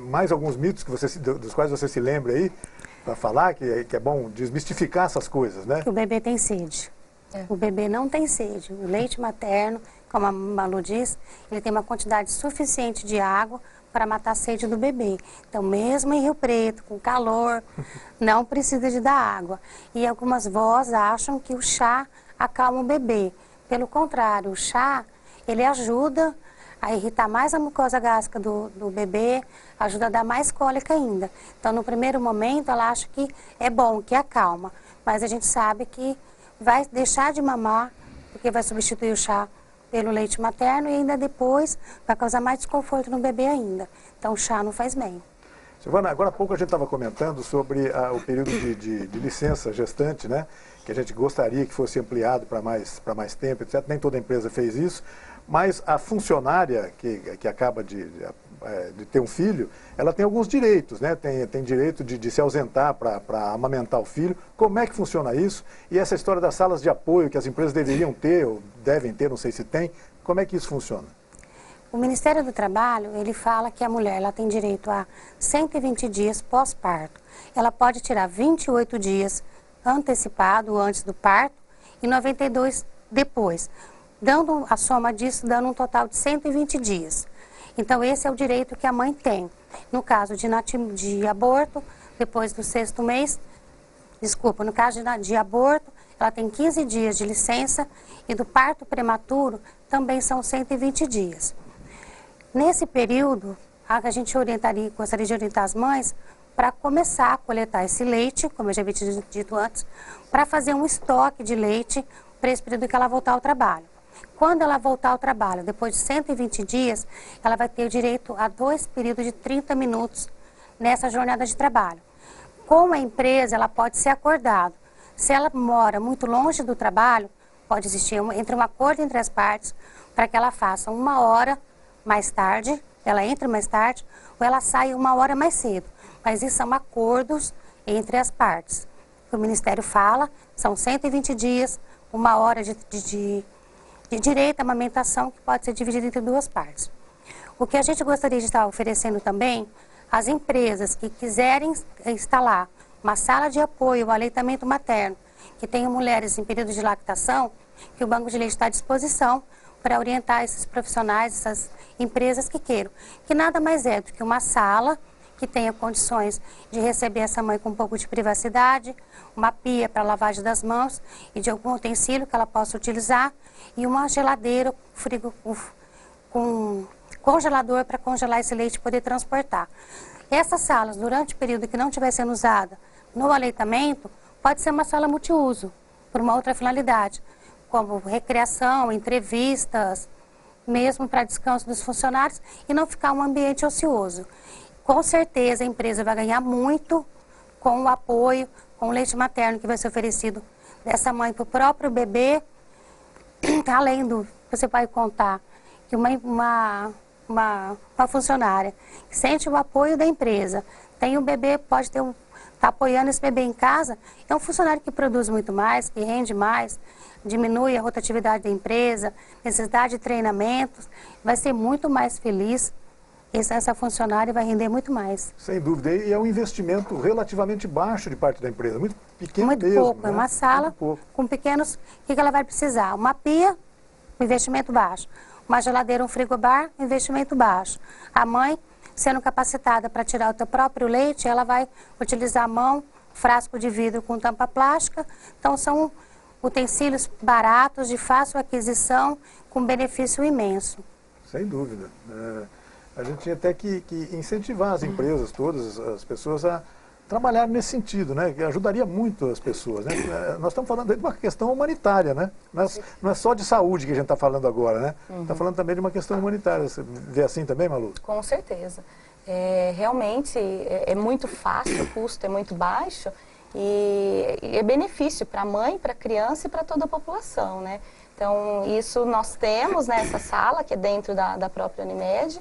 mais alguns mitos dos quais você se lembra aí? Para falar que é bom desmistificar essas coisas, né? Que o bebê tem sede. O bebê não tem sede. O leite materno, como a Malu diz, ele tem uma quantidade suficiente de água para matar a sede do bebê. Então, mesmo em Rio Preto, com calor, não precisa de dar água. E algumas vós acham que o chá acalma o bebê. Pelo contrário, o chá, ele ajuda a irritar mais a mucosa gástrica do bebê, ajuda a dar mais cólica ainda. Então, no primeiro momento, ela acha que é bom, que acalma. Mas a gente sabe que vai deixar de mamar, porque vai substituir o chá pelo leite materno e ainda depois vai causar mais desconforto no bebê ainda. Então, o chá não faz bem. Silvana, agora há pouco a gente estava comentando sobre o período de licença gestante, né? Que a gente gostaria que fosse ampliado para mais tempo, etc. Nem toda empresa fez isso. Mas a funcionária que acaba de ter um filho, ela tem alguns direitos, né? Tem direito de se ausentar para amamentar o filho. Como é que funciona isso? E essa história das salas de apoio que as empresas deveriam ter, ou devem ter, não sei se tem, como é que isso funciona? O Ministério do Trabalho, ele fala que a mulher ela tem direito a 120 dias pós-parto. Ela pode tirar 28 dias antecipado, antes do parto, e 92 depois. Dando a soma disso, dando um total de 120 dias. Então, esse é o direito que a mãe tem. No caso de aborto, depois do 6º mês, no caso de aborto, ela tem 15 dias de licença e do parto prematuro também são 120 dias. Nesse período, a gente gostaria de orientar as mães para começar a coletar esse leite, como eu já havia dito antes, para fazer um estoque de leite para esse período que ela voltar ao trabalho. Quando ela voltar ao trabalho, depois de 120 dias, ela vai ter o direito a 2 períodos de 30 minutos nessa jornada de trabalho. Com a empresa, ela pode ser acordada. Se ela mora muito longe do trabalho, pode existir um acordo entre as partes para que ela faça 1 hora mais tarde, ela entre mais tarde, ou ela saia 1 hora mais cedo. Mas isso são acordos entre as partes. O Ministério fala, são 120 dias, 1 hora de direito à amamentação, que pode ser dividida entre 2 partes. O que a gente gostaria de estar oferecendo também, as empresas que quiserem instalar uma sala de apoio ao aleitamento materno, que tenham mulheres em período de lactação, que o Banco de Leite está à disposição para orientar esses profissionais, essas empresas que queiram. Que nada mais é do que uma sala que tenha condições de receber essa mãe com um pouco de privacidade, uma pia para lavagem das mãos e de algum utensílio que ela possa utilizar e uma geladeira com congelador para congelar esse leite e poder transportar. Essas salas, durante o período que não estiver sendo usada no aleitamento, pode ser uma sala multiuso, por uma outra finalidade, como recreação, entrevistas, mesmo para descanso dos funcionários e não ficar um ambiente ocioso. Com certeza a empresa vai ganhar muito com o apoio, com o leite materno que vai ser oferecido dessa mãe para o próprio bebê, além do, você vai contar que uma funcionária que sente o apoio da empresa, tem o bebê, pode estar está apoiando esse bebê em casa, é um funcionário que produz muito mais, que rende mais, diminui a rotatividade da empresa, necessidade de treinamentos, vai ser muito mais feliz. Essa funcionária vai render muito mais. Sem dúvida. E é um investimento relativamente baixo de parte da empresa, muito pequeno muito mesmo. Pouco. Né? É uma sala com pequenos... O que ela vai precisar? Uma pia, um investimento baixo. Uma geladeira, um frigobar, um investimento baixo. A mãe, sendo capacitada para tirar o seu próprio leite, ela vai utilizar a mão, frasco de vidro com tampa plástica. Então, são utensílios baratos, de fácil aquisição, com benefício imenso. Sem dúvida. A gente tinha até que incentivar as empresas todas, as pessoas a trabalhar nesse sentido, né? Que ajudaria muito as pessoas, né? Nós estamos falando de uma questão humanitária, né? Não é só de saúde que a gente está falando agora, né? Está falando também de uma questão humanitária. Você vê assim também, Malu? Com certeza. Realmente é muito fácil, o custo é muito baixo e é benefício para a mãe, para a criança e para toda a população, né? Então, isso nós temos nessa sala, que é dentro da própria Unimed,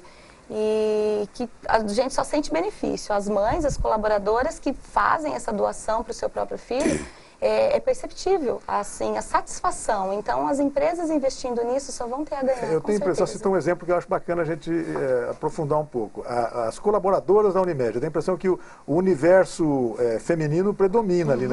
e que a gente só sente benefício. As mães, as colaboradoras que fazem essa doação para o seu próprio filho, é perceptível, assim, a satisfação. Então, as empresas investindo nisso só vão ter a ganhar. Eu tenho a impressão, citar um exemplo que eu acho bacana a gente aprofundar um pouco. As colaboradoras da Unimed, eu tenho a impressão que o universo feminino predomina ali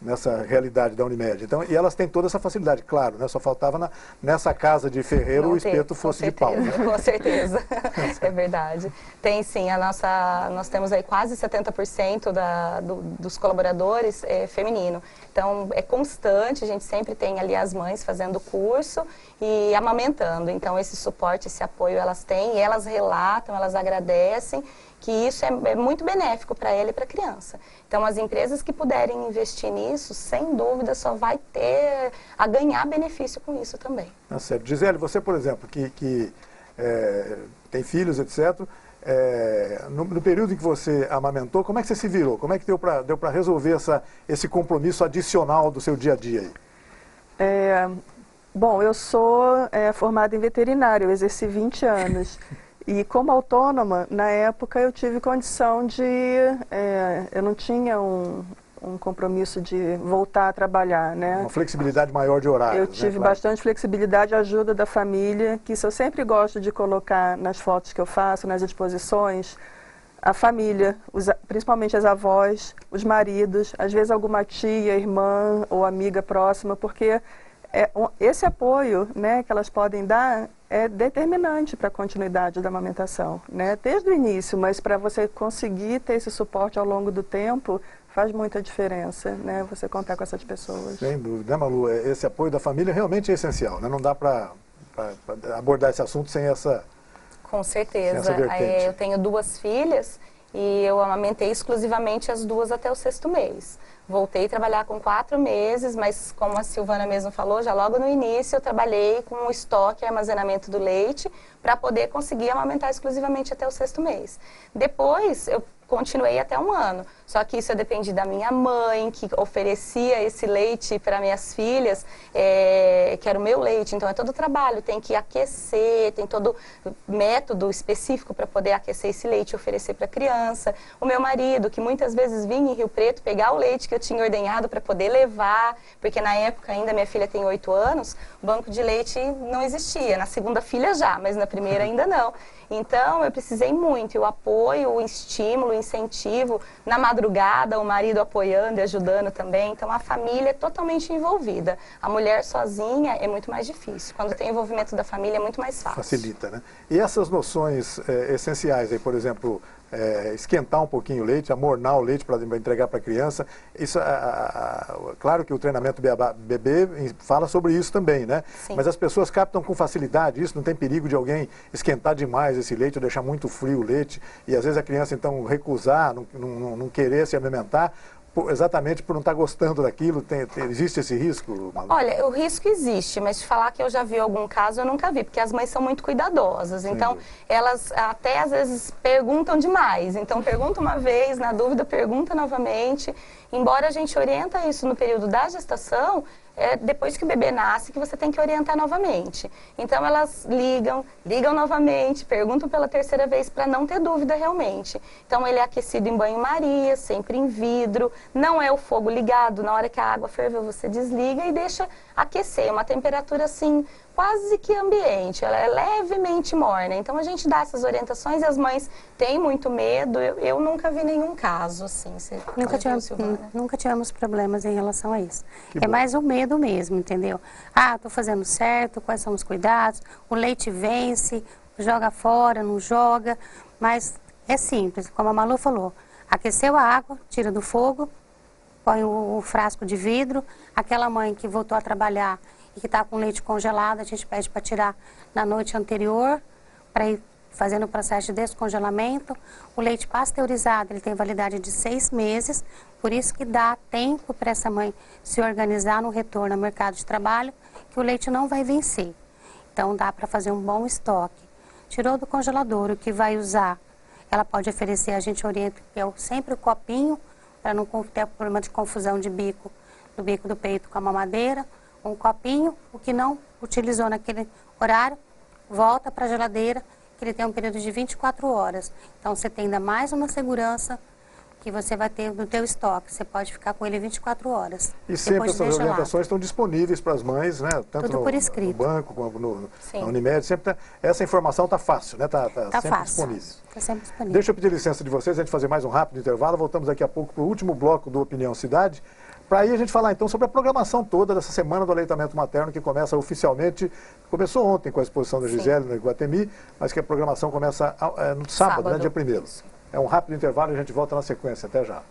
nessa realidade da Unimed. Então, e elas têm toda essa facilidade, claro, né? Só faltava nessa casa de ferreiro o espeto fosse de pau. Né? Com certeza, é verdade. Tem sim, nós temos aí quase 70% dos colaboradores feminino. Então, é constante, a gente sempre tem ali as mães fazendo curso e amamentando. Então, esse suporte, esse apoio elas têm, e elas relatam, elas agradecem, que isso é muito benéfico para ela e para a criança. Então, as empresas que puderem investir nisso, sem dúvida, só vai ter a ganhar benefício com isso também. Tá certo. Gisele, você, por exemplo, que tem filhos, etc., no período em que você amamentou, como é que você se virou? Como é que deu para resolver esse compromisso adicional do seu dia a dia aí? Bom, eu sou formada em veterinária, eu exerci 20 anos. E como autônoma, na época eu tive condição de... eu não tinha um compromisso de voltar a trabalhar, né? Uma flexibilidade maior de horário. Eu tive bastante flexibilidade, ajuda da família, que isso eu sempre gosto de colocar nas fotos que eu faço, nas exposições. A família, principalmente as avós, os maridos, às vezes alguma tia, irmã ou amiga próxima, porque esse apoio, né, que elas podem dar é determinante para a continuidade da amamentação, né? Desde o início, mas para você conseguir ter esse suporte ao longo do tempo, faz muita diferença, né? Você contar com essas pessoas. Sem dúvida, né, Malu? Esse apoio da família realmente é essencial, né? Não dá para abordar esse assunto sem essa... Com certeza. Sem essa vertente. Eu tenho 2 filhas e eu amamentei exclusivamente as 2 até o 6º mês. Voltei a trabalhar com 4 meses, mas como a Silvana mesmo falou, já logo no início eu trabalhei com o estoque e armazenamento do leite para poder conseguir amamentar exclusivamente até o 6º mês. Depois eu continuei até 1 ano, só que isso eu dependi da minha mãe, que oferecia esse leite para minhas filhas, que era o meu leite, então é todo o trabalho, tem que aquecer, tem todo método específico para poder aquecer esse leite e oferecer para a criança. O meu marido, que muitas vezes vinha em Rio Preto pegar o leite que eu tinha ordenhado para poder levar, porque na época ainda minha filha tem 8 anos, o banco de leite não existia, na segunda filha já, mas na primeira ainda não. Então, eu precisei muito, e o apoio, o estímulo, o incentivo, na madrugada, o marido apoiando e ajudando também. Então, a família é totalmente envolvida. A mulher sozinha é muito mais difícil. Quando tem envolvimento da família, é muito mais fácil. Facilita, né? E essas noções essenciais aí, por exemplo, esquentar um pouquinho o leite, amornar o leite para entregar para a criança, isso, claro que o treinamento bebê fala sobre isso também, né? Sim. Mas as pessoas captam com facilidade isso, não tem perigo de alguém esquentar demais esse leite ou deixar muito frio o leite e às vezes a criança então recusar, não querer se alimentar, exatamente por não estar gostando daquilo. Existe esse risco, Malu? Olha, o risco existe, mas de falar que eu já vi algum caso, eu nunca vi, porque as mães são muito cuidadosas. Então, elas até às vezes perguntam demais. Então, pergunta uma vez, na dúvida, pergunta novamente. Embora a gente orienta isso no período da gestação, é depois que o bebê nasce que você tem que orientar novamente. Então elas ligam novamente, perguntam pela terceira vez para não ter dúvida realmente. Então ele é aquecido em banho-maria, sempre em vidro, não é o fogo ligado, na hora que a água ferveu você desliga e deixa aquecer, uma temperatura assim quase que ambiente, ela é levemente morna. Então a gente dá essas orientações e as mães têm muito medo. Eu nunca vi nenhum caso assim. Nunca tivemos problemas em relação a isso. É mais o medo mesmo, entendeu? Ah, estou fazendo certo, quais são os cuidados, o leite vence, joga fora, não joga, mas é simples, como a Malu falou, aqueceu a água, tira do fogo, põe o frasco de vidro, aquela mãe que voltou a trabalhar e que está com leite congelado, a gente pede para tirar na noite anterior, para ir fazendo o processo de descongelamento. O leite pasteurizado, ele tem validade de 6 meses, por isso que dá tempo para essa mãe se organizar no retorno ao mercado de trabalho, que o leite não vai vencer. Então dá para fazer um bom estoque. Tirou do congelador, o que vai usar, ela pode oferecer, a gente orienta, que é sempre o copinho, para não ter problema de confusão de bico, do bico do peito com a mamadeira, um copinho, o que não utilizou naquele horário, volta para a geladeira, que ele tem um período de 24 horas. Então você tem ainda mais uma segurança que você vai ter no teu estoque. Você pode ficar com ele 24 horas. E sempre essas orientações estão disponíveis para as mães, né? Tanto tudo por escrito. No banco, como na Unimed. Sempre essa informação está fácil, né? Tá sempre fácil. Disponível. Está sempre disponível. Deixa eu pedir licença de vocês, a gente fazer mais um rápido intervalo. Voltamos daqui a pouco para o último bloco do Opinião Cidade. Para aí a gente falar então sobre a programação toda dessa Semana do Aleitamento Materno, que começa oficialmente, começou ontem com a exposição da Gisele no Iguatemi, mas que a programação começa no sábado, né, dia 1º. É um rápido intervalo e a gente volta na sequência. Até já.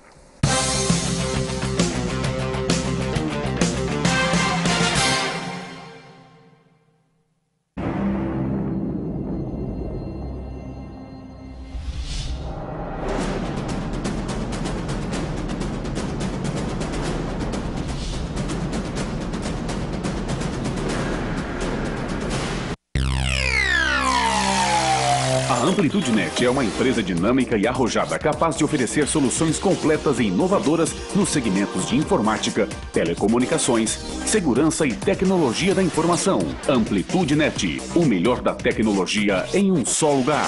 A Amplitude Net é uma empresa dinâmica e arrojada capaz de oferecer soluções completas e inovadoras nos segmentos de informática, telecomunicações, segurança e tecnologia da informação. Amplitude Net, o melhor da tecnologia em um só lugar.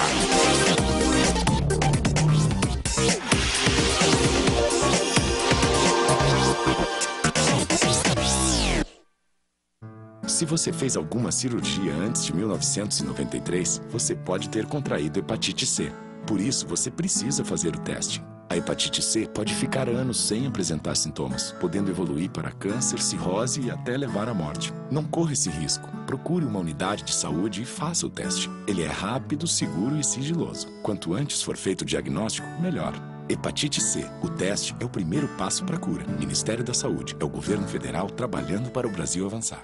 Se você fez alguma cirurgia antes de 1993, você pode ter contraído hepatite C. Por isso, você precisa fazer o teste. A hepatite C pode ficar anos sem apresentar sintomas, podendo evoluir para câncer, cirrose e até levar à morte. Não corra esse risco. Procure uma unidade de saúde e faça o teste. Ele é rápido, seguro e sigiloso. Quanto antes for feito o diagnóstico, melhor. Hepatite C. O teste é o primeiro passo para a cura. Ministério da Saúde. É o governo federal trabalhando para o Brasil avançar.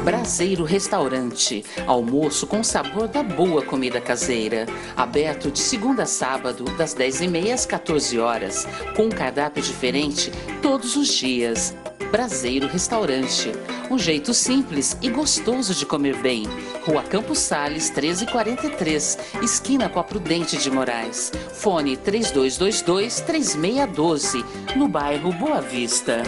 Braseiro Restaurante, almoço com sabor da boa comida caseira. Aberto de segunda a sábado, das 10h30 às 14 horas, com um cardápio diferente todos os dias. Braseiro Restaurante, um jeito simples e gostoso de comer bem. Rua Campos Sales, 1343, esquina com a Prudente de Moraes. Fone 3222-3612, no bairro Boa Vista.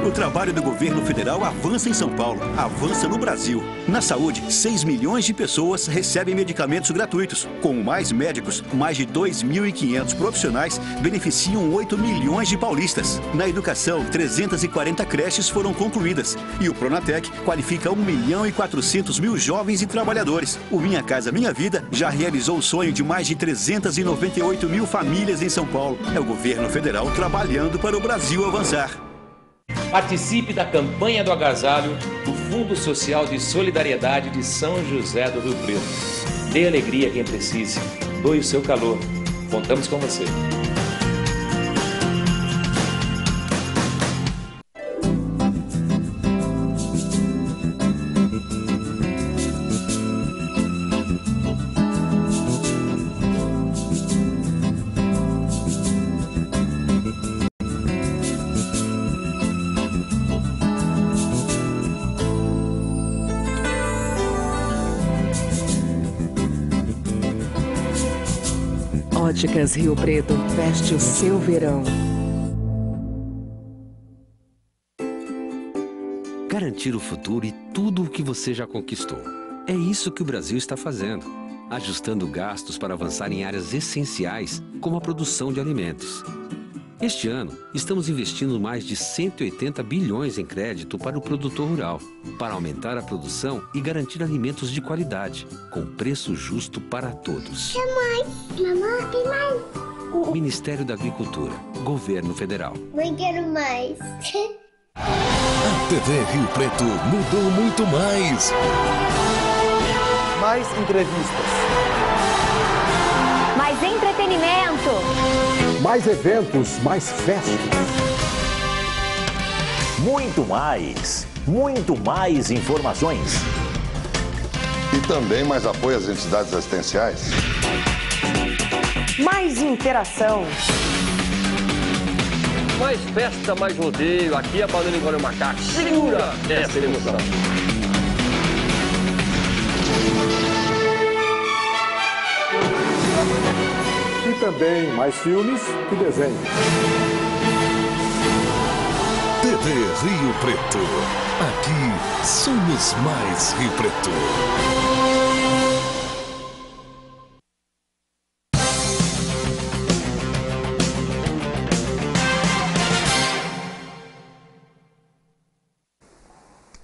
O trabalho do governo federal avança em São Paulo, avança no Brasil. Na saúde, 6 milhões de pessoas recebem medicamentos gratuitos. Com mais médicos, mais de 2.500 profissionais beneficiam 8 milhões de paulistas. Na educação, 340 creches foram concluídas. E o Pronatec qualifica 1.400.000 jovens e trabalhadores. O Minha Casa Minha Vida já realizou o sonho de mais de 398.000 famílias em São Paulo. É o governo federal trabalhando para o Brasil avançar. Participe da campanha do agasalho do Fundo Social de Solidariedade de São José do Rio Preto. Dê alegria a quem precise. Doe o seu calor. Contamos com você. Óticas Rio Preto, veste o seu verão. garantir o futuro e tudo o que você já conquistou. É isso que o Brasil está fazendo, ajustando gastos para avançar em áreas essenciais, como a produção de alimentos. Este ano, estamos investindo mais de 180 bilhões em crédito para o produtor rural, para aumentar a produção e garantir alimentos de qualidade, com preço justo para todos. Quer mais? Mamãe, tem mais? Ministério da Agricultura, Governo Federal. Mãe, quero mais. A TV Rio Preto mudou muito mais. Mais entrevistas. Mais entretenimento. Mais eventos, mais festas. Muito mais informações. E também mais apoio às entidades assistenciais. Mais interação. Mais festa, mais rodeio, aqui a banana engole o macaco. Segura essa emoção. E também mais filmes e desenhos. TV Rio Preto. Aqui somos mais Rio Preto.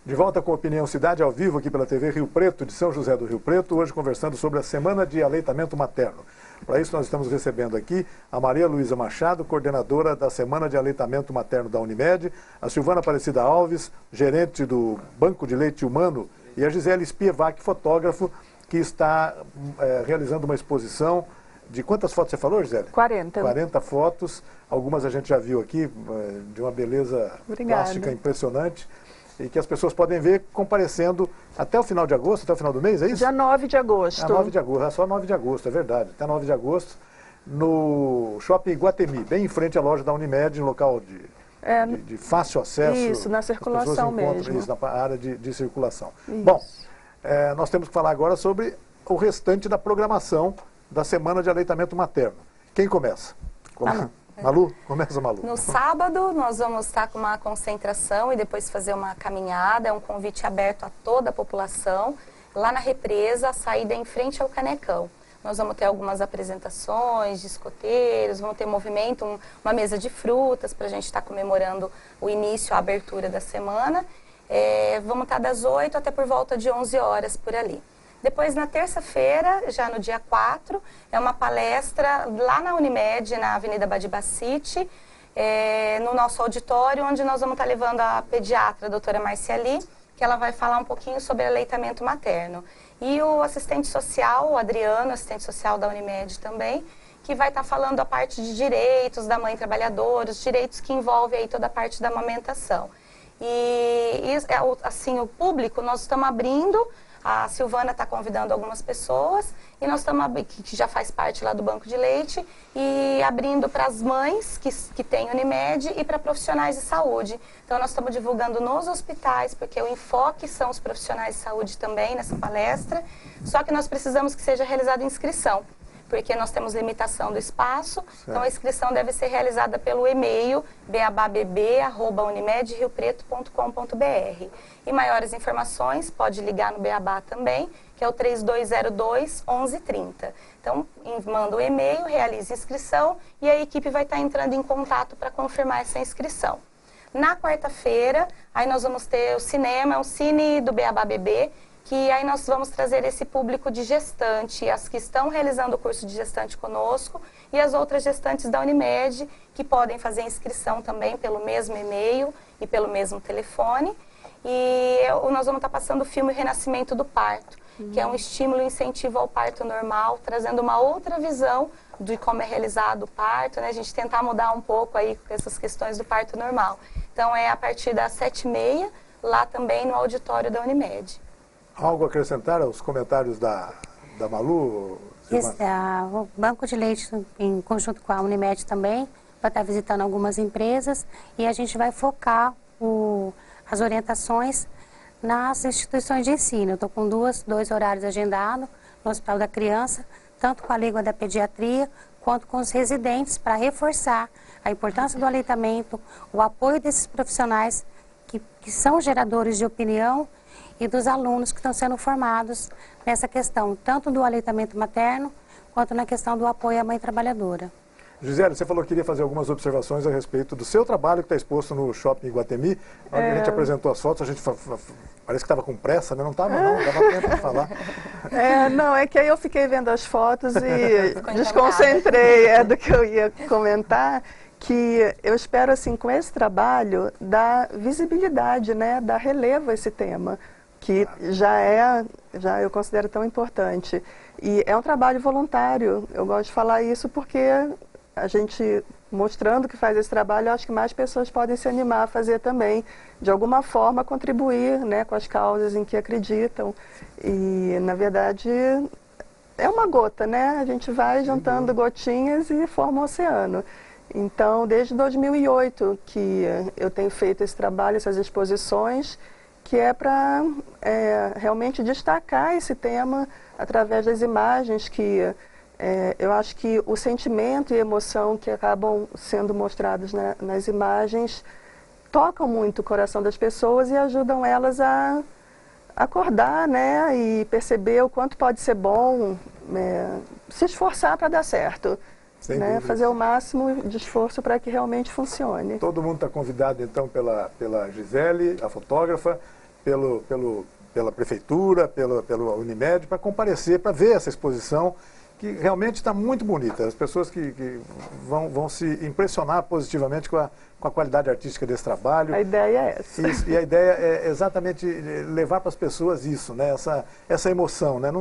De volta com a Opinião Cidade ao vivo aqui pela TV Rio Preto, de São José do Rio Preto, hoje conversando sobre a Semana de Aleitamento Materno. Para isso nós estamos recebendo aqui a Maria Luísa Machado, coordenadora da Semana de Aleitamento Materno da Unimed, a Silvana Aparecida Alves, gerente do Banco de Leite Humano, e a Gisele Spievac, fotógrafo, que está realizando uma exposição de quantas fotos você falou, Gisele? 40. 40 fotos, algumas a gente já viu aqui, de uma beleza plástica impressionante. E que as pessoas podem ver comparecendo até o final de agosto, até o final do mês, é isso? Dia 9 de agosto. 9 de agosto, é só 9 de agosto, é verdade. Até 9 de agosto, no Shopping Iguatemi, bem em frente à loja da Unimed, em local de fácil acesso. Isso, na circulação mesmo. Isso, na área de circulação. Isso. Bom, nós temos que falar agora sobre o restante da programação da Semana de Aleitamento Materno. Quem começa? Malu? Começa, Malu. No sábado, nós vamos estar com uma concentração e depois fazer uma caminhada. É um convite aberto a toda a população. Lá na represa, a saída é em frente ao Canecão. Nós vamos ter algumas apresentações de escoteiros, vamos ter movimento, uma mesa de frutas para a gente estar comemorando o início, a abertura da semana. Vamos estar das 8 até por volta de 11 horas por ali. Depois, na terça-feira, já no dia 4, é uma palestra lá na Unimed, na Avenida Badibacite, no nosso auditório, onde nós vamos estar levando a pediatra, a doutora Marciali, que ela vai falar um pouquinho sobre aleitamento materno. E o assistente social, o Adriano, assistente social da Unimed também, que vai estar falando a parte de direitos da mãe trabalhadora, os direitos que envolvem aí toda a parte da amamentação. E assim, o público, nós estamos abrindo. A Silvana está convidando algumas pessoas e nós estamos, que já faz parte lá do Banco de Leite, e abrindo para as mães que têm Unimed e para profissionais de saúde. Então nós estamos divulgando nos hospitais, porque o enfoque são os profissionais de saúde também nessa palestra, só que nós precisamos que seja realizada inscrição, porque nós temos limitação do espaço, certo. Então a inscrição deve ser realizada pelo e-mail beababb@unimedriopreto.com.br. E maiores informações, pode ligar no Beabá também, que é o 3202-1130. Então, manda o e-mail, realiza a inscrição e a equipe vai estar entrando em contato para confirmar essa inscrição. Na quarta-feira, aí nós vamos ter o cinema, o Cine do Beabá Bebê, que aí nós vamos trazer esse público de gestante, as que estão realizando o curso de gestante conosco e as outras gestantes da Unimed, que podem fazer inscrição também pelo mesmo e-mail e pelo mesmo telefone. E nós vamos estar passando o filme Renascimento do Parto, que é um estímulo e incentivo ao parto normal, trazendo uma outra visão de como é realizado o parto, né? A gente tentar mudar um pouco aí essas questões do parto normal. Então é a partir das 7h30, lá também no auditório da Unimed. Algo a acrescentar aos comentários da Malu? O Banco de Leite, em conjunto com a Unimed também, vai estar visitando algumas empresas e a gente vai focar as orientações nas instituições de ensino. Eu estou com dois horários agendados no Hospital da Criança, tanto com a Liga da Pediatria, quanto com os residentes, para reforçar a importância do aleitamento, o apoio desses profissionais que são geradores de opinião e dos alunos que estão sendo formados nessa questão, tanto do aleitamento materno, quanto na questão do apoio à mãe trabalhadora. Gisele, você falou que queria fazer algumas observações a respeito do seu trabalho que está exposto no Shopping Iguatemi. Na hora que a gente apresentou as fotos, a gente parece que estava com pressa, né? Não estava não, dava tempo de falar. Não, é que aí eu fiquei vendo as fotos e desconcentrei do que eu ia comentar, que eu espero, assim, com esse trabalho, dar visibilidade, né? Dar relevo a esse tema, que já eu considero tão importante. E é um trabalho voluntário, eu gosto de falar isso porque a gente, mostrando que faz esse trabalho, eu acho que mais pessoas podem se animar a fazer também, de alguma forma contribuir, né, com as causas em que acreditam. E, na verdade, é uma gota, né? A gente vai juntando gotinhas e forma um oceano. Então, desde 2008 que eu tenho feito esse trabalho, essas exposições, que é para realmente destacar esse tema através das imagens que eu acho que o sentimento e a emoção que acabam sendo mostrados nas imagens tocam muito o coração das pessoas e ajudam elas a acordar, né, e perceber o quanto pode ser bom, se esforçar para dar certo. Né, fazer o máximo de esforço para que realmente funcione. Todo mundo está convidado, então, pela Gisele, a fotógrafa, pela prefeitura, pela Unimed, para comparecer, para ver essa exposição, que realmente está muito bonita. As pessoas que vão se impressionar positivamente com a qualidade artística desse trabalho. A ideia é essa. Isso, e a ideia é exatamente levar para as pessoas isso, né, essa emoção, né?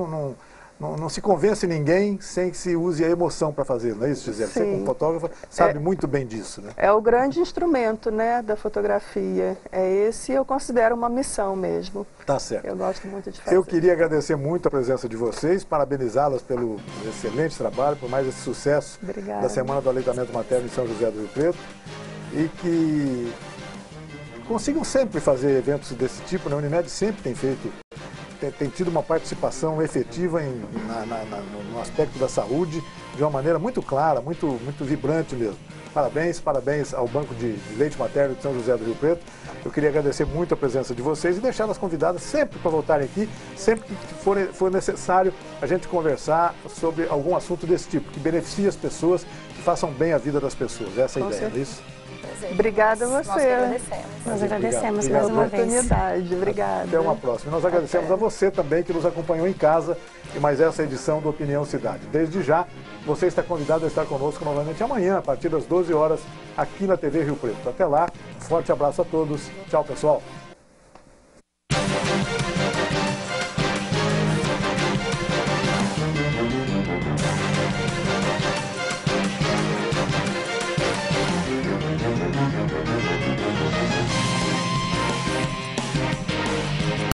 Não se convence ninguém sem que se use a emoção para fazer, não é isso, Gisele? Você, como fotógrafa, sabe muito bem disso, né? É o grande instrumento, né, da fotografia. Esse eu considero uma missão mesmo. Tá certo. Eu gosto muito de fazer. Eu queria agradecer muito a presença de vocês, parabenizá-las pelo excelente trabalho, por mais esse sucesso da Semana do Aleitamento Materno em São José do Rio Preto. E que consigam sempre fazer eventos desse tipo, né? A Unimed sempre tem feito... Tem tido uma participação efetiva no aspecto da saúde de uma maneira muito clara, muito vibrante mesmo. Parabéns ao Banco de Leite Materno de São José do Rio Preto. Eu queria agradecer muito a presença de vocês e deixá-las convidadas sempre para voltarem aqui, sempre que for necessário a gente conversar sobre algum assunto desse tipo, que beneficie as pessoas, que façam bem a vida das pessoas. Essa é a ideia, não é isso? Obrigada a você. Nós que agradecemos. Nós agradecemos pela mais uma vez. Oportunidade. Obrigada. Até uma próxima. Nós agradecemos a você também que nos acompanhou em casa e mais essa edição do Opinião Cidade. Desde já, você está convidado a estar conosco novamente amanhã, a partir das 12 horas, aqui na TV Rio Preto. Até lá, um forte abraço a todos. Tchau, pessoal.